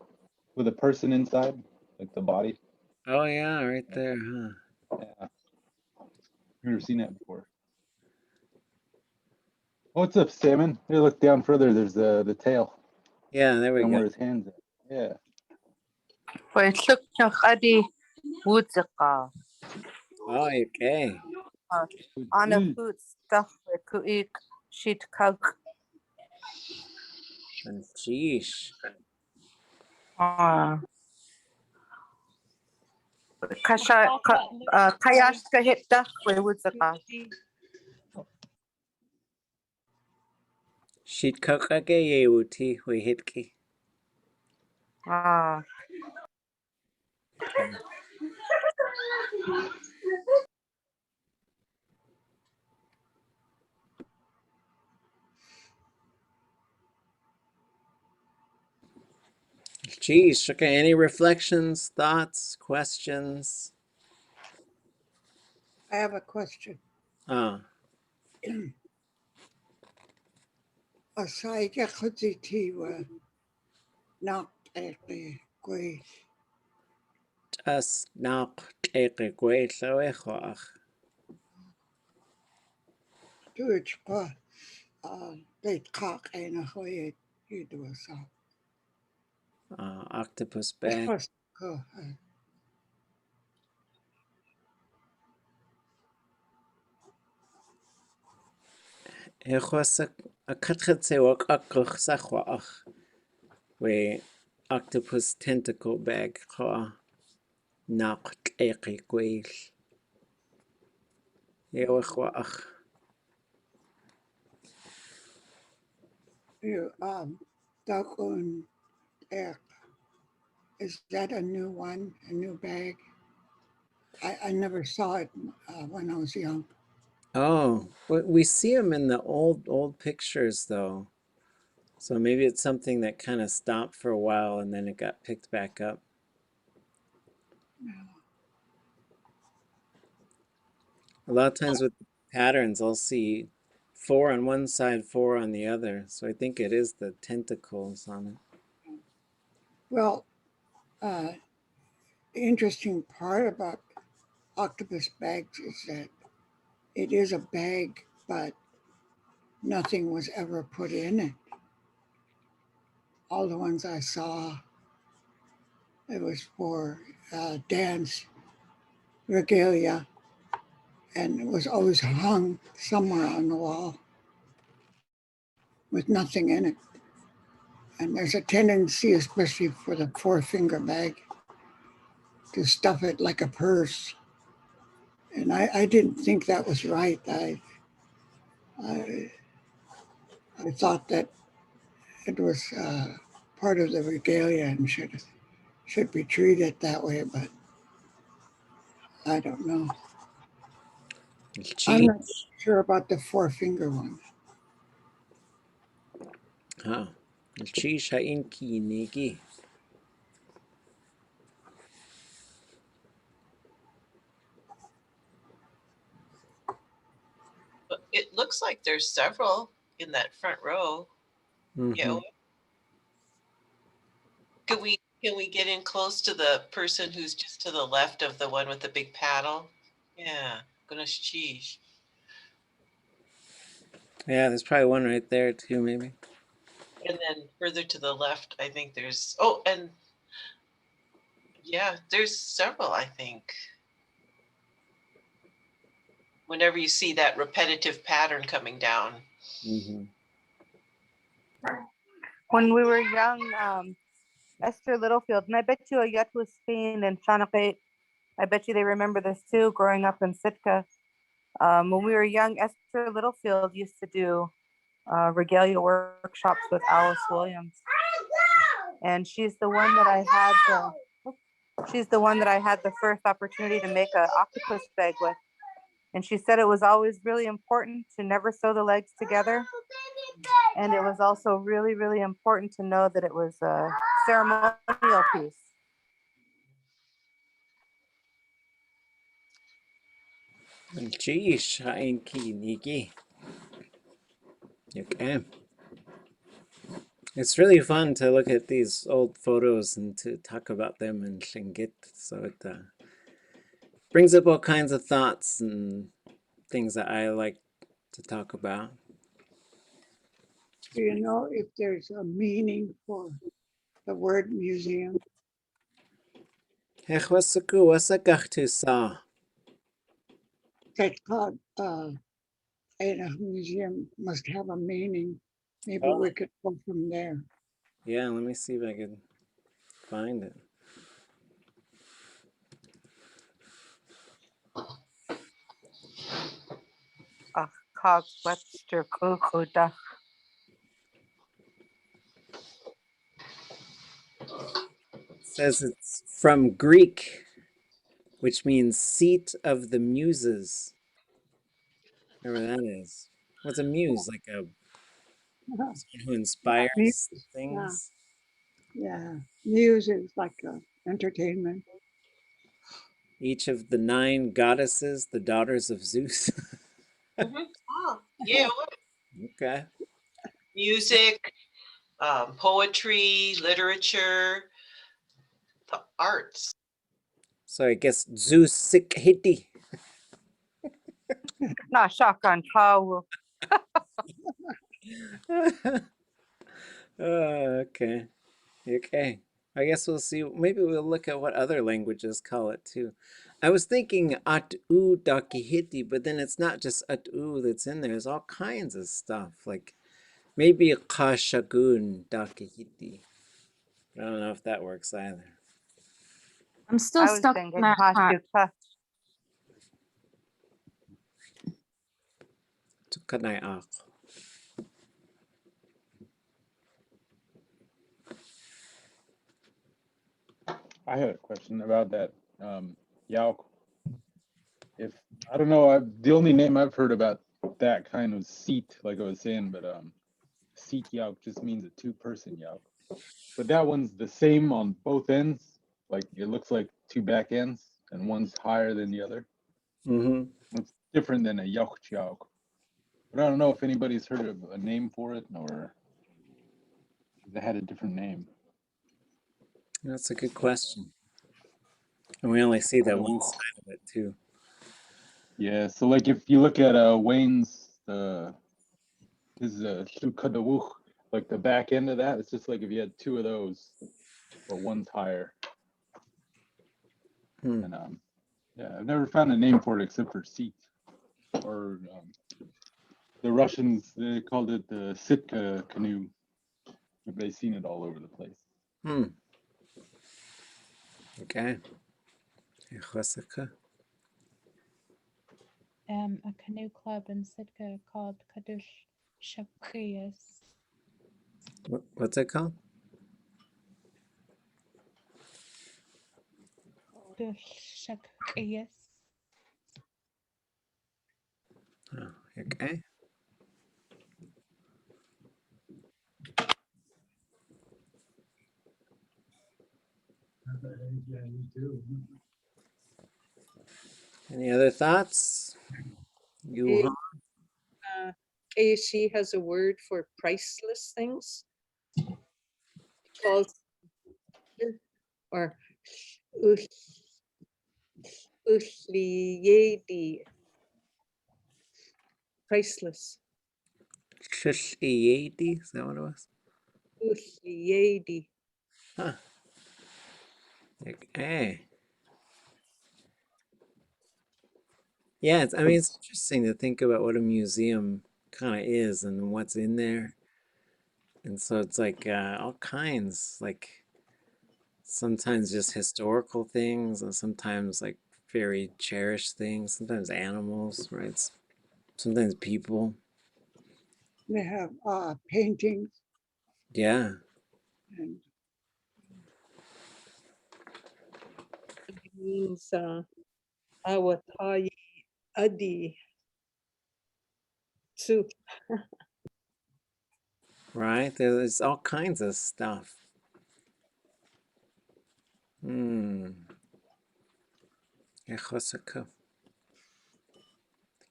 with a person inside, like the body? Oh yeah, right there, huh? Yeah, never seen that before. Oh, it's a salmon. Here, look down further. There's the tail. Yeah, there we And go. where his hands at. Yeah. Oh, okay. Anna Boots stuff with Kuik sheet coke. And sheesh. Kayaska hit duck with Woodsaka. Sheet kakake ye uti we hitki. Geez, okay, any reflections, thoughts, questions? I have a question. Aside khuditiwa not a gwe Just now, ʼawtuli.a. Dutch pa they cock and a hoy you do a song. Octopus bag. We octopus tentacle bag. Nach ʼawtuli.a. You Dakun Ek. Is that a new one, a new bag? I never saw it when I was young. Oh, we see them in the old pictures though. So maybe it's something that kind of stopped for a while and then it got picked back up. A lot of times with patterns, I'll see 4 on one side, 4 on the other. So I think it is the tentacles on it. Well, the interesting part about octopus bags is that it is a bag, but nothing was ever put in it. All the ones I saw, it was for dance regalia, and it was always hung somewhere on the wall with nothing in it. And there's a tendency, especially for the 4-finger bag, to stuff it like a purse. And I didn't think that was right. I thought that it was part of the regalia and should be treated that way, but I don't know. I'm not sure about the 4-finger one. But it looks like there's several in that front row. Yeah. Can we get in close to the person who's just to the left of the one with the big paddle? Yeah, gonna sheesh. Yeah, there's probably one right there too, maybe. And then further to the left, I think there's, and yeah, there's several, I think. Whenever you see that repetitive pattern coming down. When we were young, Esther Littlefield, and I bet you a Yatu Spain and Chanakate, I bet you they remember this too, growing up in Sitka. When we were young, Esther Littlefield used to do regalia workshops with Alice Williams. And she's the one that I had the first opportunity to make an octopus bag with. And she said it was always really important to never sew the legs together. And it was also really, really important to know that it was a ceremonial piece. Okay. It's really fun to look at these old photos and to talk about them in Tlingit. So it brings up all kinds of thoughts and things that I like to talk about. Do you know if there's a meaning for the word museum? That called in a museum must have a meaning. Maybe we could go from there. Yeah, let me see if I can find it. It says it's from Greek, which means seat of the muses. Whatever that is. What's a muse? Like someone who inspires things? Yeah, muse is like entertainment. Each of the 9 goddesses, the daughters of Zeus. Oh, yeah. Okay. Music, poetry, literature, the arts. So I guess Zeus sick hitty. Not shotgun ţáax'u. Okay. Okay. I guess we'll see. Maybe we'll look at what other languages call it too. I was thinking ʼawtuli.a, but then it's not just ʼawtuli that's in there. There's all kinds of stuff. Like maybe ḳáax'u.a. I don't know if that works either. I'm still I was stuck thinking on that part. ḵáax'u. Tukanai'aq. I had a question about that. Yauk. If I don't know, the only name I've heard about that kind of seat, like I was saying, but seat Yauk just means a 2-person Yauk. But that one's the same on both ends. Like it looks like 2 back ends, and one's higher than the other. It's different than a Yauk Yauk. But I don't know if anybody's heard of a name for it, or if they had a different name. That's a good question. And we only see that one side of it too. Yeah, so like if you look at Wayne's his Sukadawuk, like the back end of that, it's just like if you had 2 of those, but one's higher. And yeah, I've never found a name for it except for seat. Or the Russians, they called it the Sitka canoe. They've seen it all over the place. Okay. A canoe club in Sitka called tudashée. What's it called? Tudashée. Oh, okay. Any other thoughts? You KSC has a word for priceless things. It calls or ʼawtuli.a. Priceless. ʻawtuli.a, is that what it was? ʼawtuli.a. Huh. Okay. Yeah, I mean, it's interesting to think about what a museum kind of is and what's in there. And so it's like all kinds, like sometimes just historical things, and sometimes like very cherished things, sometimes animals, right? Sometimes people. They have paintings. Yeah. And It means ʼawtuli.a too. Right? There's all kinds of stuff.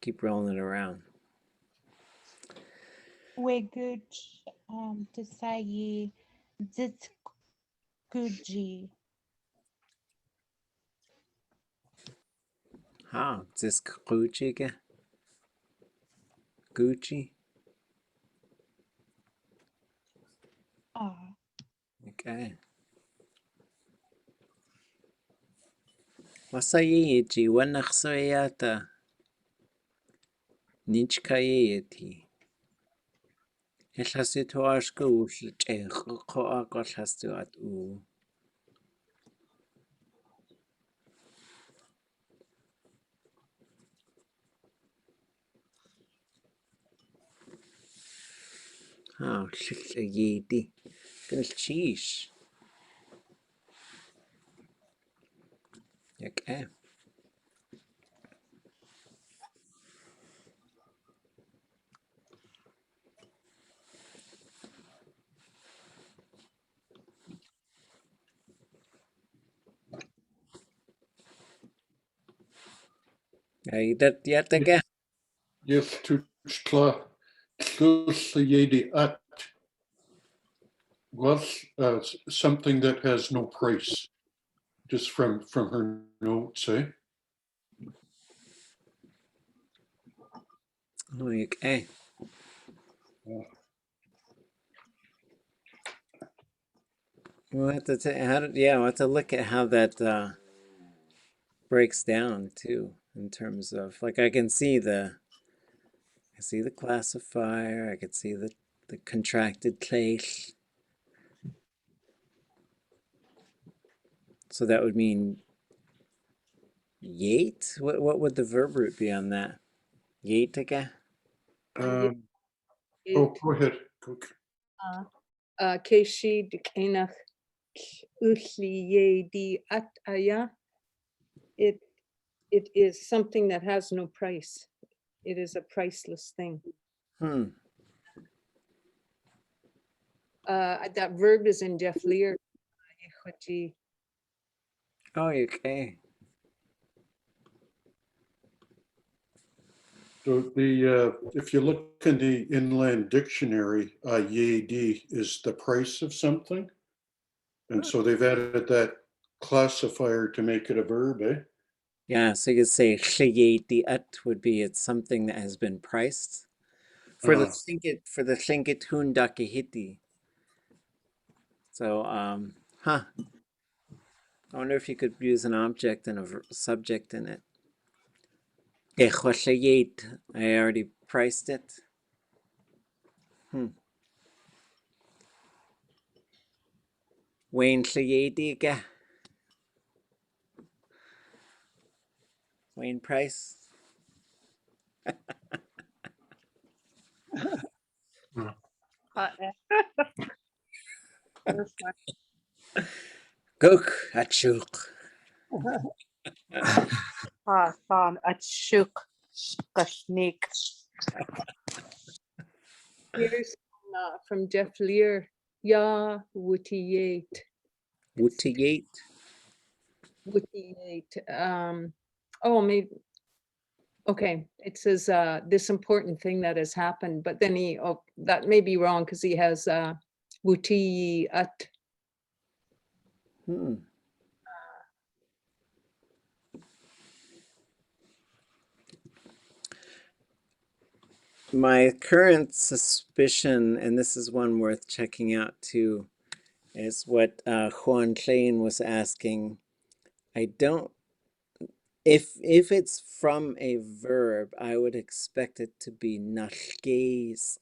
Keep rolling it around. Wooch tudashée Gucci. Gucci. Gucci. Okay. Wasayiji wanaksoyata. Nichkayeti. Ehlasitu ashku ko akohlastu atu. Oh, yeti. Cheese. Okay. that yet again. Yes, ʼawtuli.a was something that has no price, just from her notes, eh? Okay. We'll have to we'll have to look at how that breaks down too, in terms of, like, I see the classifier, I could see the contracted place. So that would mean yate? What would the verb root be on that? Yate again? Go ahead. Keshi dik'enach ʼawtuli.a. It is something that has no price. It is a priceless thing. That verb is in Jeff Lear. Oh, okay. So if you look in the Inland Dictionary, eedé is the price of something. And so they've added that classifier to make it a verb, eh? Yeah, so you could say ʼawtuli.a would be it's something that has been priced. For the Tlingit hun dakihiti. So I wonder if you could use an object and a subject in it. I already priced it. Wayne Tlingit. Wayne Price. Guk achuk. Here's from Jeff Lear. Ya wutiyate. Wutiyate. Wutiyate. Oh, maybe. Okay, it says this important thing that has happened, but then that may be wrong because he has ʼawtuli.a. My current suspicion, and this is one worth checking out too, is what Juan Klein was asking. I don't, if it's from a verb, I would expect it to be nashkes.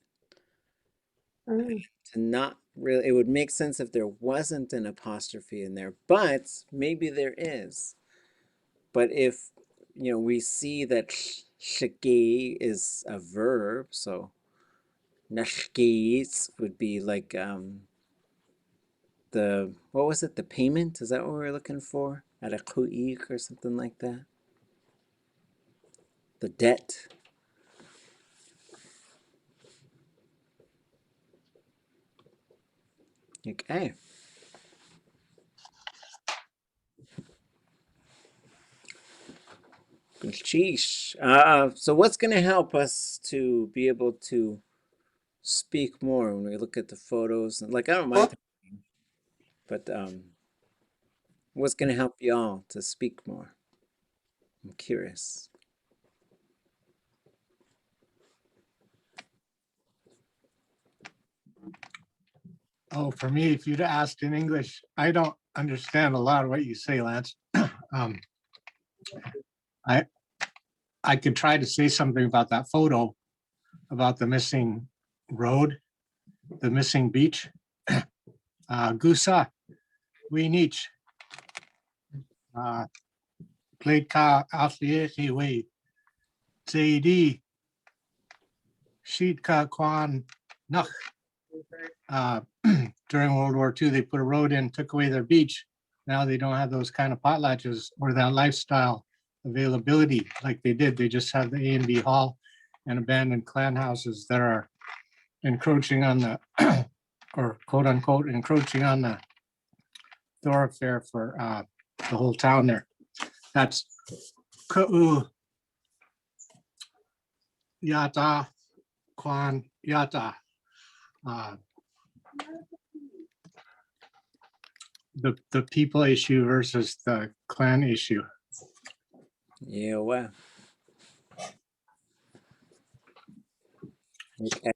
To not really, it would make sense if there wasn't an apostrophe in there, but maybe there is. But if, we see that shake is a verb, so nashkes would be like what was it, the payment? Is that what we were looking for? At a ku'ik or something like that? The debt. Okay. Sheesh. So what's going to help us to be able to speak more when we look at the photos? Like, I don't mind, but what's going to help y'all to speak more? I'm curious. Oh, for me, if you'd asked in English, I don't understand a lot of what you say, Lance. I could try to say something about that photo, about the missing road, the missing beach. Gusa, we niche. Played ka ʼawtuli.a way. eedé. Sheet ka kwan nach. During World War II, they put a road in, took away their beach. Now they don't have those kind of potlatches or that lifestyle availability like they did. They just have the A and B hall and abandoned clan houses that are encroaching on the, or quote unquote, encroaching on the thoroughfare for the whole town there. That's ʼā'u yata, kwan yata. The people issue versus the clan issue. Yeah, well. Okay.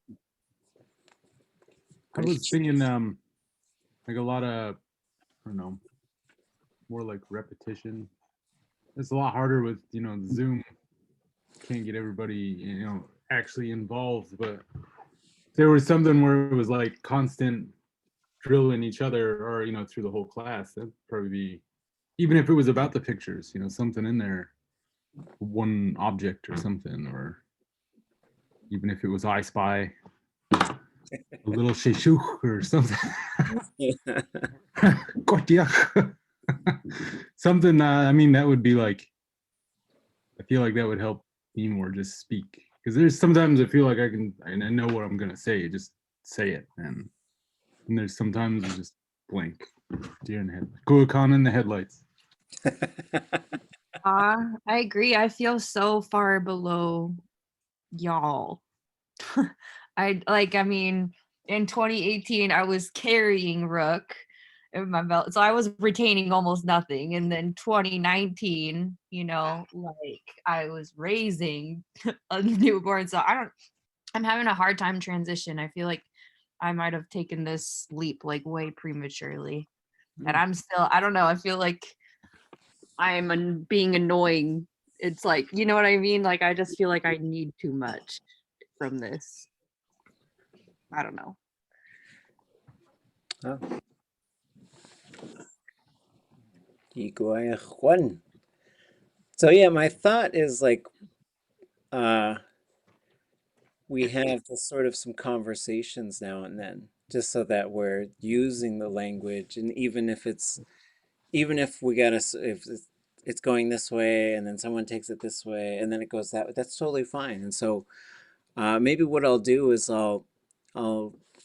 I was thinking like a lot of, I don't know, more like repetition. It's a lot harder with, you know, Zoom. Can't get everybody, you know, actually involved, but there was something where it was like constant drilling each other, or, you know, through the whole class. That'd probably be, even if it was about the pictures, you know, something in there, one object or something, or even if it was I Spy, a little sheshuk or something. Kotiak. Something, I mean, that would be like, I feel like that would help me more just speak. Because there's sometimes I feel like I can, and I know what I'm going to say, just say it. And there's sometimes it's just blank. Deer in the headlights. Kuakan in the headlights. I agree. I feel so far below y'all. I mean, in 2018, I was carrying Rook in my belt. So I was retaining almost nothing. And then 2019, you know, like I was raising a newborn. So I'm having a hard time transition. I feel like I might have taken this leap like way prematurely. And I'm still, I don't know, I feel like I'm being annoying. It's like, you know what I mean? Like, I just feel like I need too much from this. I don't know. Oh. Juan. So yeah, my thought is like, we have just sort of some conversations now and then, just so that we're using the language, and even if we gotta, if it's going this way, and then someone takes it this way, and then it goes that way, that's totally fine. And so maybe what I'll do is I'll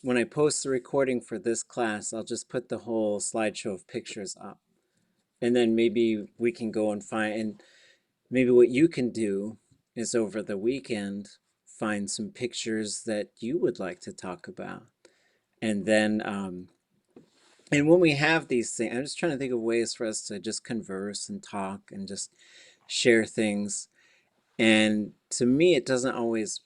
when I post the recording for this class, I'll just put the whole slideshow of pictures up, and then maybe we can go and find, and maybe what you can do is over the weekend find some pictures that you would like to talk about, and then and when we have these things, I'm just trying to think of ways for us to just converse and talk and just share things. And to me, it doesn't always,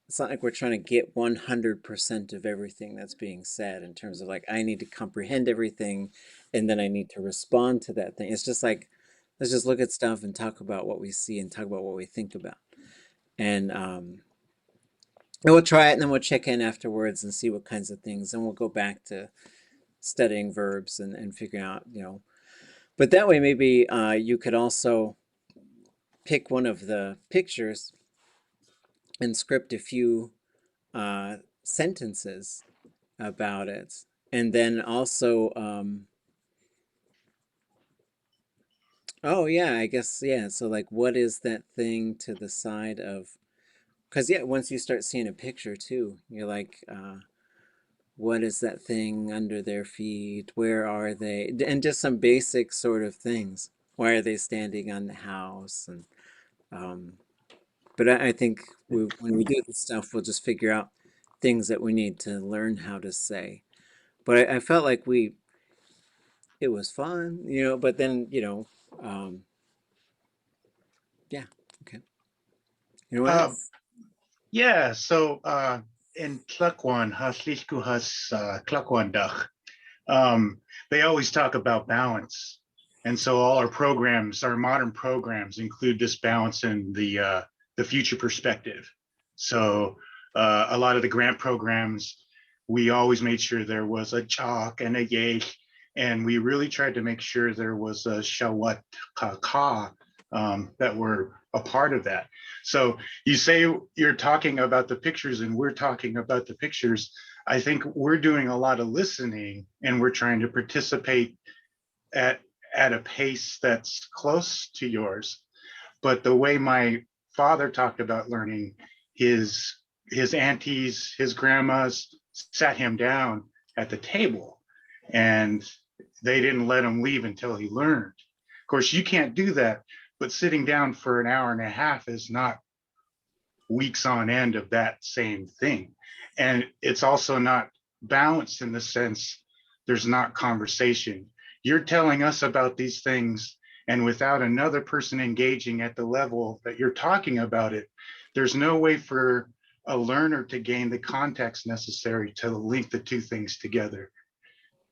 it's not like we're trying to get 100% of everything that's being said in terms of like, I need to comprehend everything and then I need to respond to that thing. It's just like, let's just look at stuff and talk about what we see and talk about what we think about. And we'll try it, and then we'll check in afterwards and see what kinds of things, and we'll go back to studying verbs and figuring out, you know. But that way, maybe you could also pick one of the pictures and script a few sentences about it. And then also, oh yeah, I guess, yeah. So like, what is that thing to the side of, because yeah, once you start seeing a picture too, you're like, what is that thing under their feet? Where are they? And just some basic sort of things. Why are they standing on the house? And but I think when we do this stuff, we'll just figure out things that we need to learn how to say. But I felt like it was fun, you know, but then, you know, yeah, okay. You know what? Yeah, so in Tlakwan, Haslishku has Tlakwan, they always talk about balance. And so all our programs, our modern programs, include this balance in the future perspective. So a lot of the grant programs, we always made sure there was a chalk and a yesh, and we really tried to make sure there was a shawat ka that were a part of that. So you say you're talking about the pictures and we're talking about the pictures. I think we're doing a lot of listening and we're trying to participate at a pace that's close to yours. But the way my father talked about learning, his aunties, his grandmas sat him down at the table and they didn't let him leave until he learned. Of course, you can't do that, but sitting down for an hour and a half is not weeks on end of that same thing. And it's also not balanced in the sense there's not conversation. You're telling us about these things, and without another person engaging at the level that you're talking about it, there's no way for a learner to gain the context necessary to link the two things together.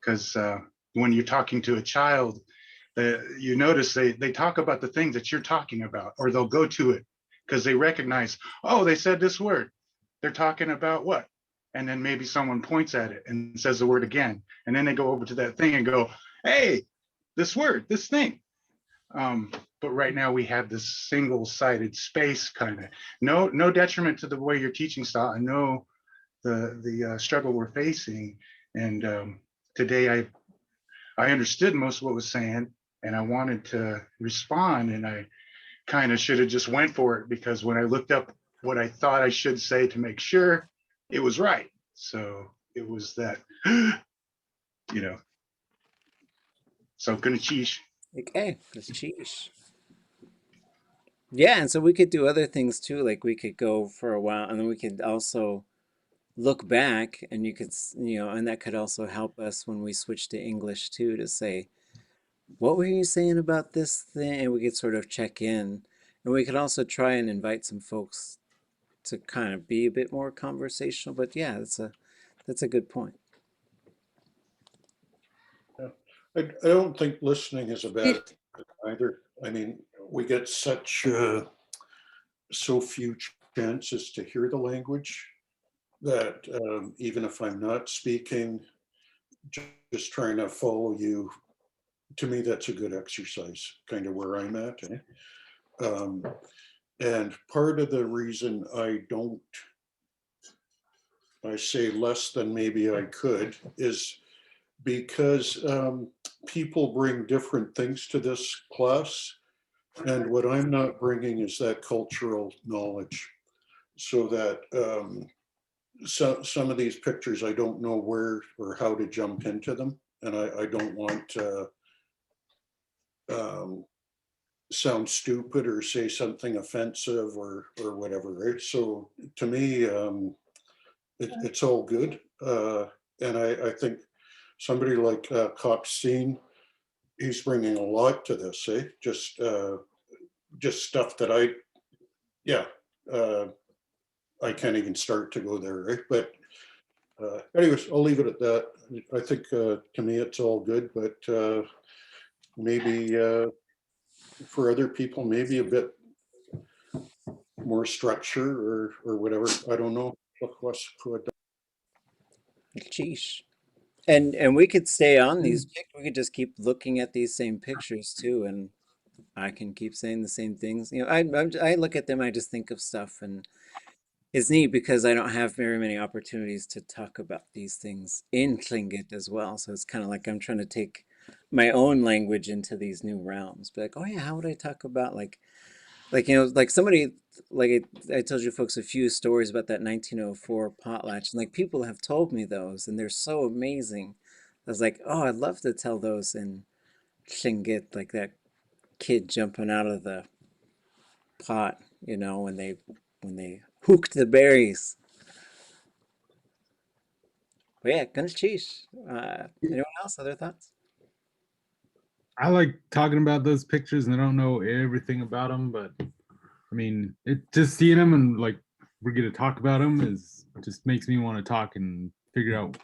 Because when you're talking to a child, you notice they talk about the things that you're talking about, or they'll go to it because they recognize, oh, they said this word. They're talking about what? And then maybe someone points at it and says the word again. And then they go over to that thing and go, hey, this word, this thing. But right now we have this single-sided space kind of. No detriment to the way you're teaching style. I know the struggle we're facing. And today I understood most of what was saying, and I wanted to respond, and I kind of should have just went for it, because when I looked up what I thought I should say to make sure, it was right. So it was that, you know. So gonna cheese. Okay, let's cheese. Yeah, and so we could do other things too. Like we could go for a while, and then we could also look back, and you could, and that could also help us when we switch to English too, to say, what were you saying about this thing? And we could sort of check in, and we could also try and invite some folks to kind of be a bit more conversational. But yeah, that's a good point. Yeah. I don't think listening is a bad thing either. I mean, we get such so few chances to hear the language that even if I'm not speaking, just trying to follow you, to me, that's a good exercise, kind of where I'm at. And part of the reason I say less than maybe I could, is because people bring different things to this class. And what I'm not bringing is that cultural knowledge. So that some of these pictures, I don't know where or how to jump into them. And I don't want to sound stupid or say something offensive or whatever, right? So to me, it's all good. And I think somebody like ḳáax'u, he's bringing a lot to this, eh? Just stuff that I can't even start to go there, right? But anyways, I'll leave it at that. I think to me it's all good, but maybe for other people, maybe a bit more structure or whatever. I don't know. Sheesh. And we could stay on these pictures. We could just keep looking at these same pictures too, and I can keep saying the same things. I look at them, I just think of stuff, and it's neat because I don't have very many opportunities to talk about these things in Tlingit as well. So it's kind of like I'm trying to take my own language into these new realms. But like, oh yeah, how would I talk about like somebody, like I told you folks a few stories about that 1904 potlatch, and like people have told me those, and they're so amazing. I was like, oh, I'd love to tell those in Tlingit, like that kid jumping out of the pot, when they hooked the berries. But yeah, gonna cheese. Anyone else? Other thoughts? I like talking about those pictures, and I don't know everything about them, but I mean, just seeing them and like we're gonna talk about them just makes me want to talk and figure out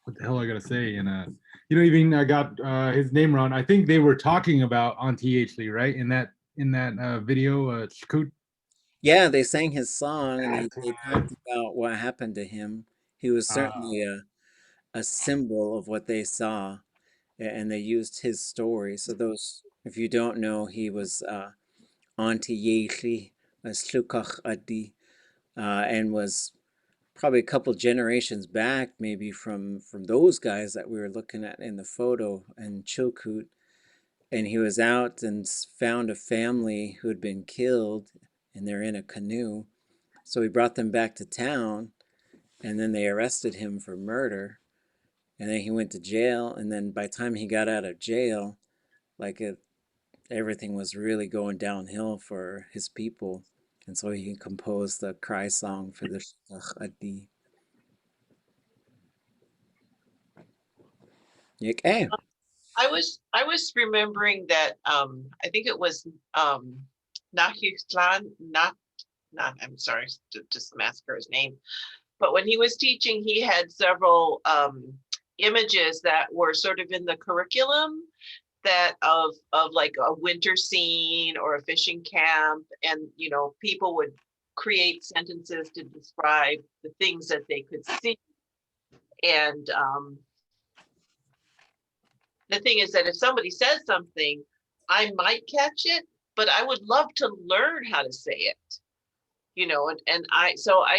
what the hell I gotta say. And even I got his name wrong. I think they were talking about ʼawtuli.a, right? In that video, ʻch'áagu. Yeah, they sang his song, and they talked about what happened to him. He was certainly a symbol of what they saw, and they used his story. So those, if you don't know, he was ʼawtuli.a, a tlukach and was probably a couple generations back, maybe from those guys that we were looking at in the photo in Chilkoot. And he was out and found a family who had been killed, and they're in a canoe. So he brought them back to town, and then they arrested him for murder. And then he went to jail, and then by the time he got out of jail, everything was really going downhill for his people. And so he composed the cry song for the ʼawtuli.a. Okay. I was remembering that I think it was not I'm sorry to just massacre his name, but when he was teaching, he had several images that were sort of in the curriculum that of like a winter scene or a fishing camp, and you know, people would create sentences to describe the things that they could see. And the thing is that if somebody says something, I might catch it, but I would love to learn how to say it, you know, and I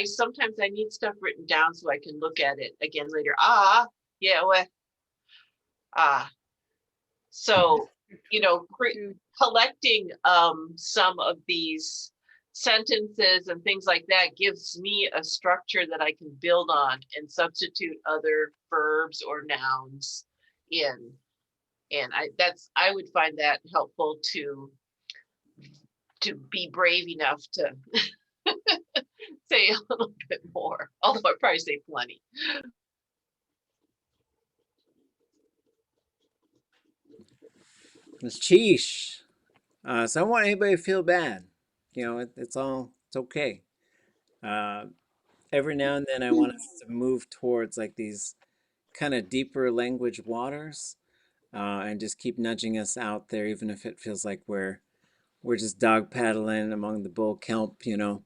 sometimes I need stuff written down so I can look at it again later. Yeah, well, so, you know, collecting some of these sentences and things like that gives me a structure that I can build on and substitute other verbs or nouns in. And I would find that helpful to be brave enough to say a little bit more, although I probably say plenty. It's cheesh. So I don't want anybody to feel bad. You know, it's okay. Every now and then I want us to move towards like these kind of deeper language waters, and just keep nudging us out there, even if it feels like we're just dog paddling among the bull kelp, you know.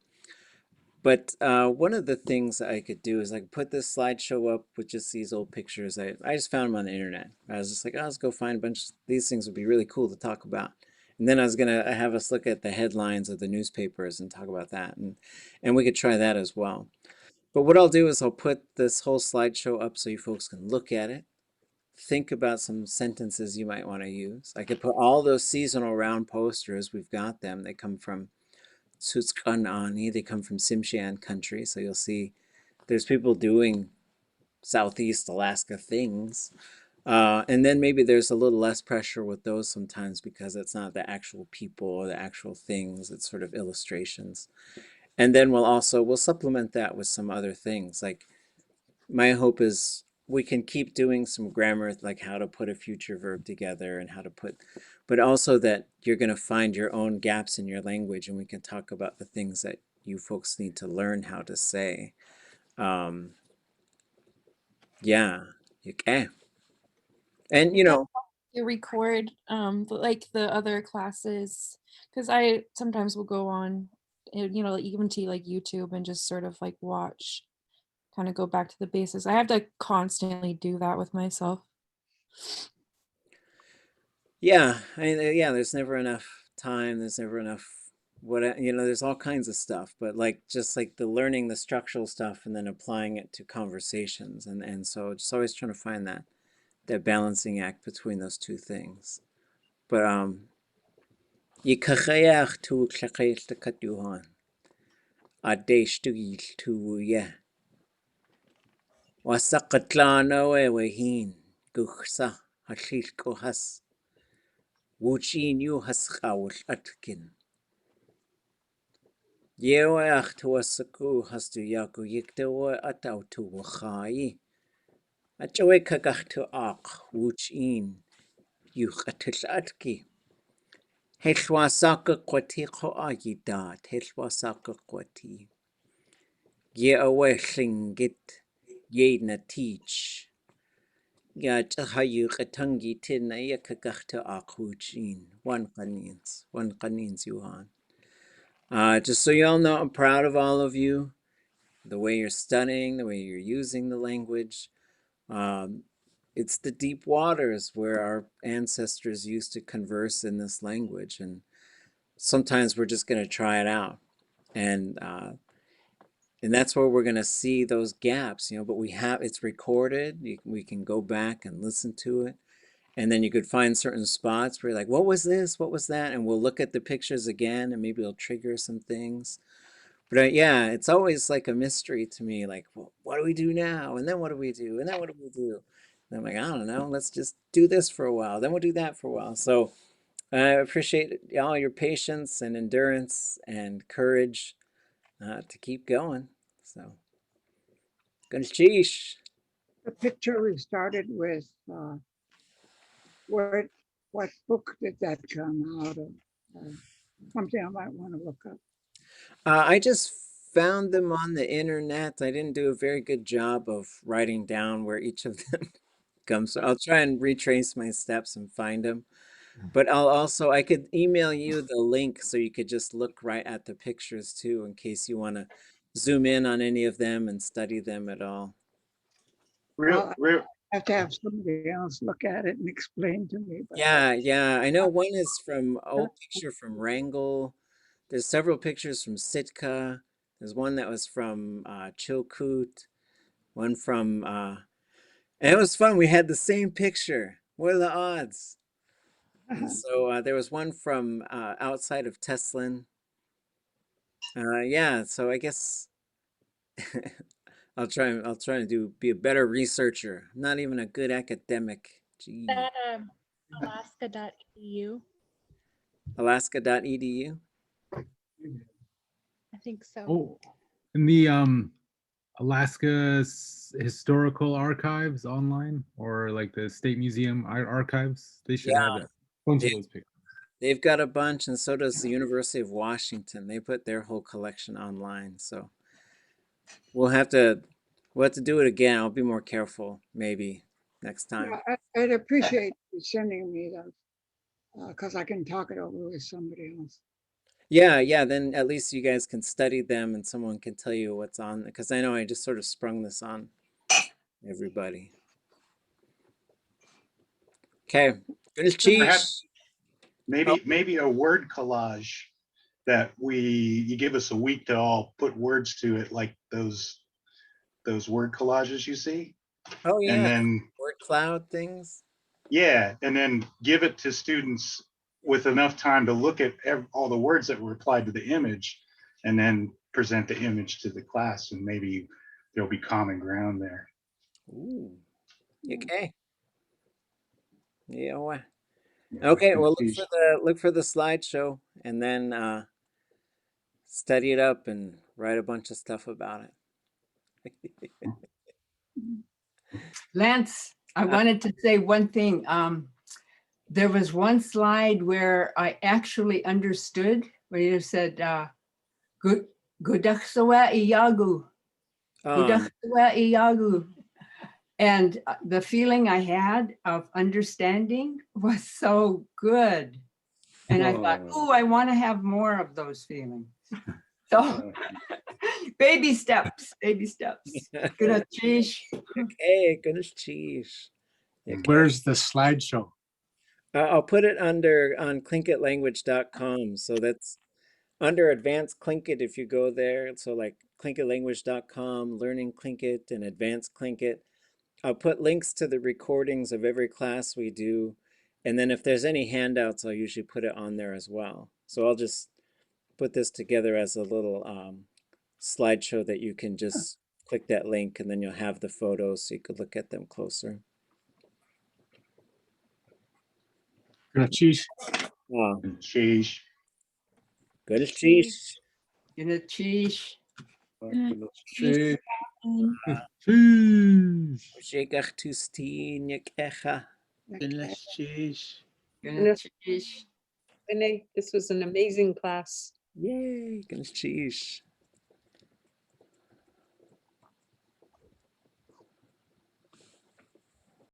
But one of the things I could do is I could put this slideshow up with just these old pictures. I just found them on the internet. I was just like, oh, let's go find a bunch of these things would be really cool to talk about. And then I was gonna have us look at the headlines of the newspapers and talk about that, and we could try that as well. But what I'll do is I'll put this whole slideshow up so you folks can look at it, think about some sentences you might want to use. I could put all those seasonal round posters. We've got them. They come from ʼawtuli.a. They come from Tsimshian country. So you'll see there's people doing Southeast Alaska things. And then maybe there's a little less pressure with those sometimes because it's not the actual people or the actual things. It's sort of illustrations. And then we'll supplement that with some other things. Like my hope is we can keep doing some grammar, like how to put a future verb together and how to put, but also that you're going to find your own gaps in your language, and we can talk about the things that you folks need to learn how to say. Yeah, okay. And you know, You record like the other classes, because I sometimes will go on, you know, even to like YouTube and just sort of like watch, kind of go back to the basics. I have to constantly do that with myself. yeah, yeah, there's never enough time. There's never enough you know, there's all kinds of stuff, but like just like the learning the structural stuff and then applying it to conversations, and so just always trying to find that balancing act between those two things. But Yikachayach tu tlaqail takatuhan. Adesh tu yil tu ya. Wasaqatlano wehin. Guchsa hashil kohas. Wuchin you hasqawul atkin. Yewaach tu wasaku hastu yaku yiktawa atau tu wakhai. Achawe kagach tu aq wuchin you atil atki. Helwasaka kwati ko ayidat. Helwasaka kwati. Ye awe Tlingit, ye na teach. Ya tahayu katangi tina ya kagachta akuchin. One kanins Yuhan. Just so you all know, I'm proud of all of you. The way you're studying, the way you're using the language. It's the deep waters where our ancestors used to converse in this language. And sometimes we're just going to try it out. And that's where we're going to see those gaps, you know, but it's recorded. We can go back and listen to it. And then you could find certain spots where you're like, what was this? What was that? And we'll look at the pictures again and maybe it'll trigger some things. But yeah, it's always like a mystery to me. Like, well, what do we do now? And then what do we do? And then what do we do? And I'm like, I don't know. Let's just do this for a while. Then we'll do that for a while. So I appreciate all your patience and endurance and courage to keep going. So, sheesh. The picture we started with, what book did that come out of? Something I might want to look up. I just found them on the internet. I didn't do a very good job of writing down where each of them comes from. I'll try and retrace my steps and find them. But I could email you the link so you could just look right at the pictures too, in case you want to zoom in on any of them and study them at all. Real, I have to have somebody else look at it and explain to me. But Yeah. I know one is from old picture from Wrangell. There's several pictures from Sitka. There's one that was from Chilkoot. One from and it was fun. We had the same picture. What are the odds? And so there was one from outside of Teslin. Yeah, so I guess I'll try to be a better researcher. I'm not even a good academic. Gee. That Alaska.edu. Alaska.edu. I think so. Oh, in the Alaska Historical Archives online, or like the State Museum archives, they should have that. Bunch of those pictures. They've got a bunch, and so does the University of Washington. They put their whole collection online. So we'll have to do it again. I'll be more careful maybe next time. yeah, I'd appreciate you sending me those because I can talk it over with somebody else. Yeah, then at least you guys can study them and someone can tell you what's on, because I know I just sort of sprung this on everybody. Okay, Perhaps maybe a word collage that you give us a week to all put words to it, like those word collages you see. Oh yeah, and then word cloud things. Yeah, and then give it to students with enough time to look at all the words that were applied to the image, and then present the image to the class, and maybe there'll be common ground there. Ooh. Okay. Yeah. Okay. Well, look for the slideshow, and then study it up and write a bunch of stuff about it. Lance, I wanted to say one thing. There was one slide where I actually understood where you said, "Tudashée." And the feeling I had of understanding was so good. And I thought, oh, I want to have more of those feelings. So baby steps. Gonna cheese. Okay, gonna cheese. Where's the slideshow? I'll put it on tlingitlanguage.com. So that's under advanced Tlingit if you go there. So like tlingitlanguage.com, learning Tlingit and advanced Tlingit. I'll put links to the recordings of every class we do. And then if there's any handouts, I'll usually put it on there as well. So I'll just put this together as a little slideshow that you can just click that link and then you'll have the photos so you could look at them closer. Cheese. Oh. Cheese. Good cheese. Gonna cheese. Cheese. Shekach tustin yakecha. Cheese. Renee, this was an amazing class. Yay, cheese.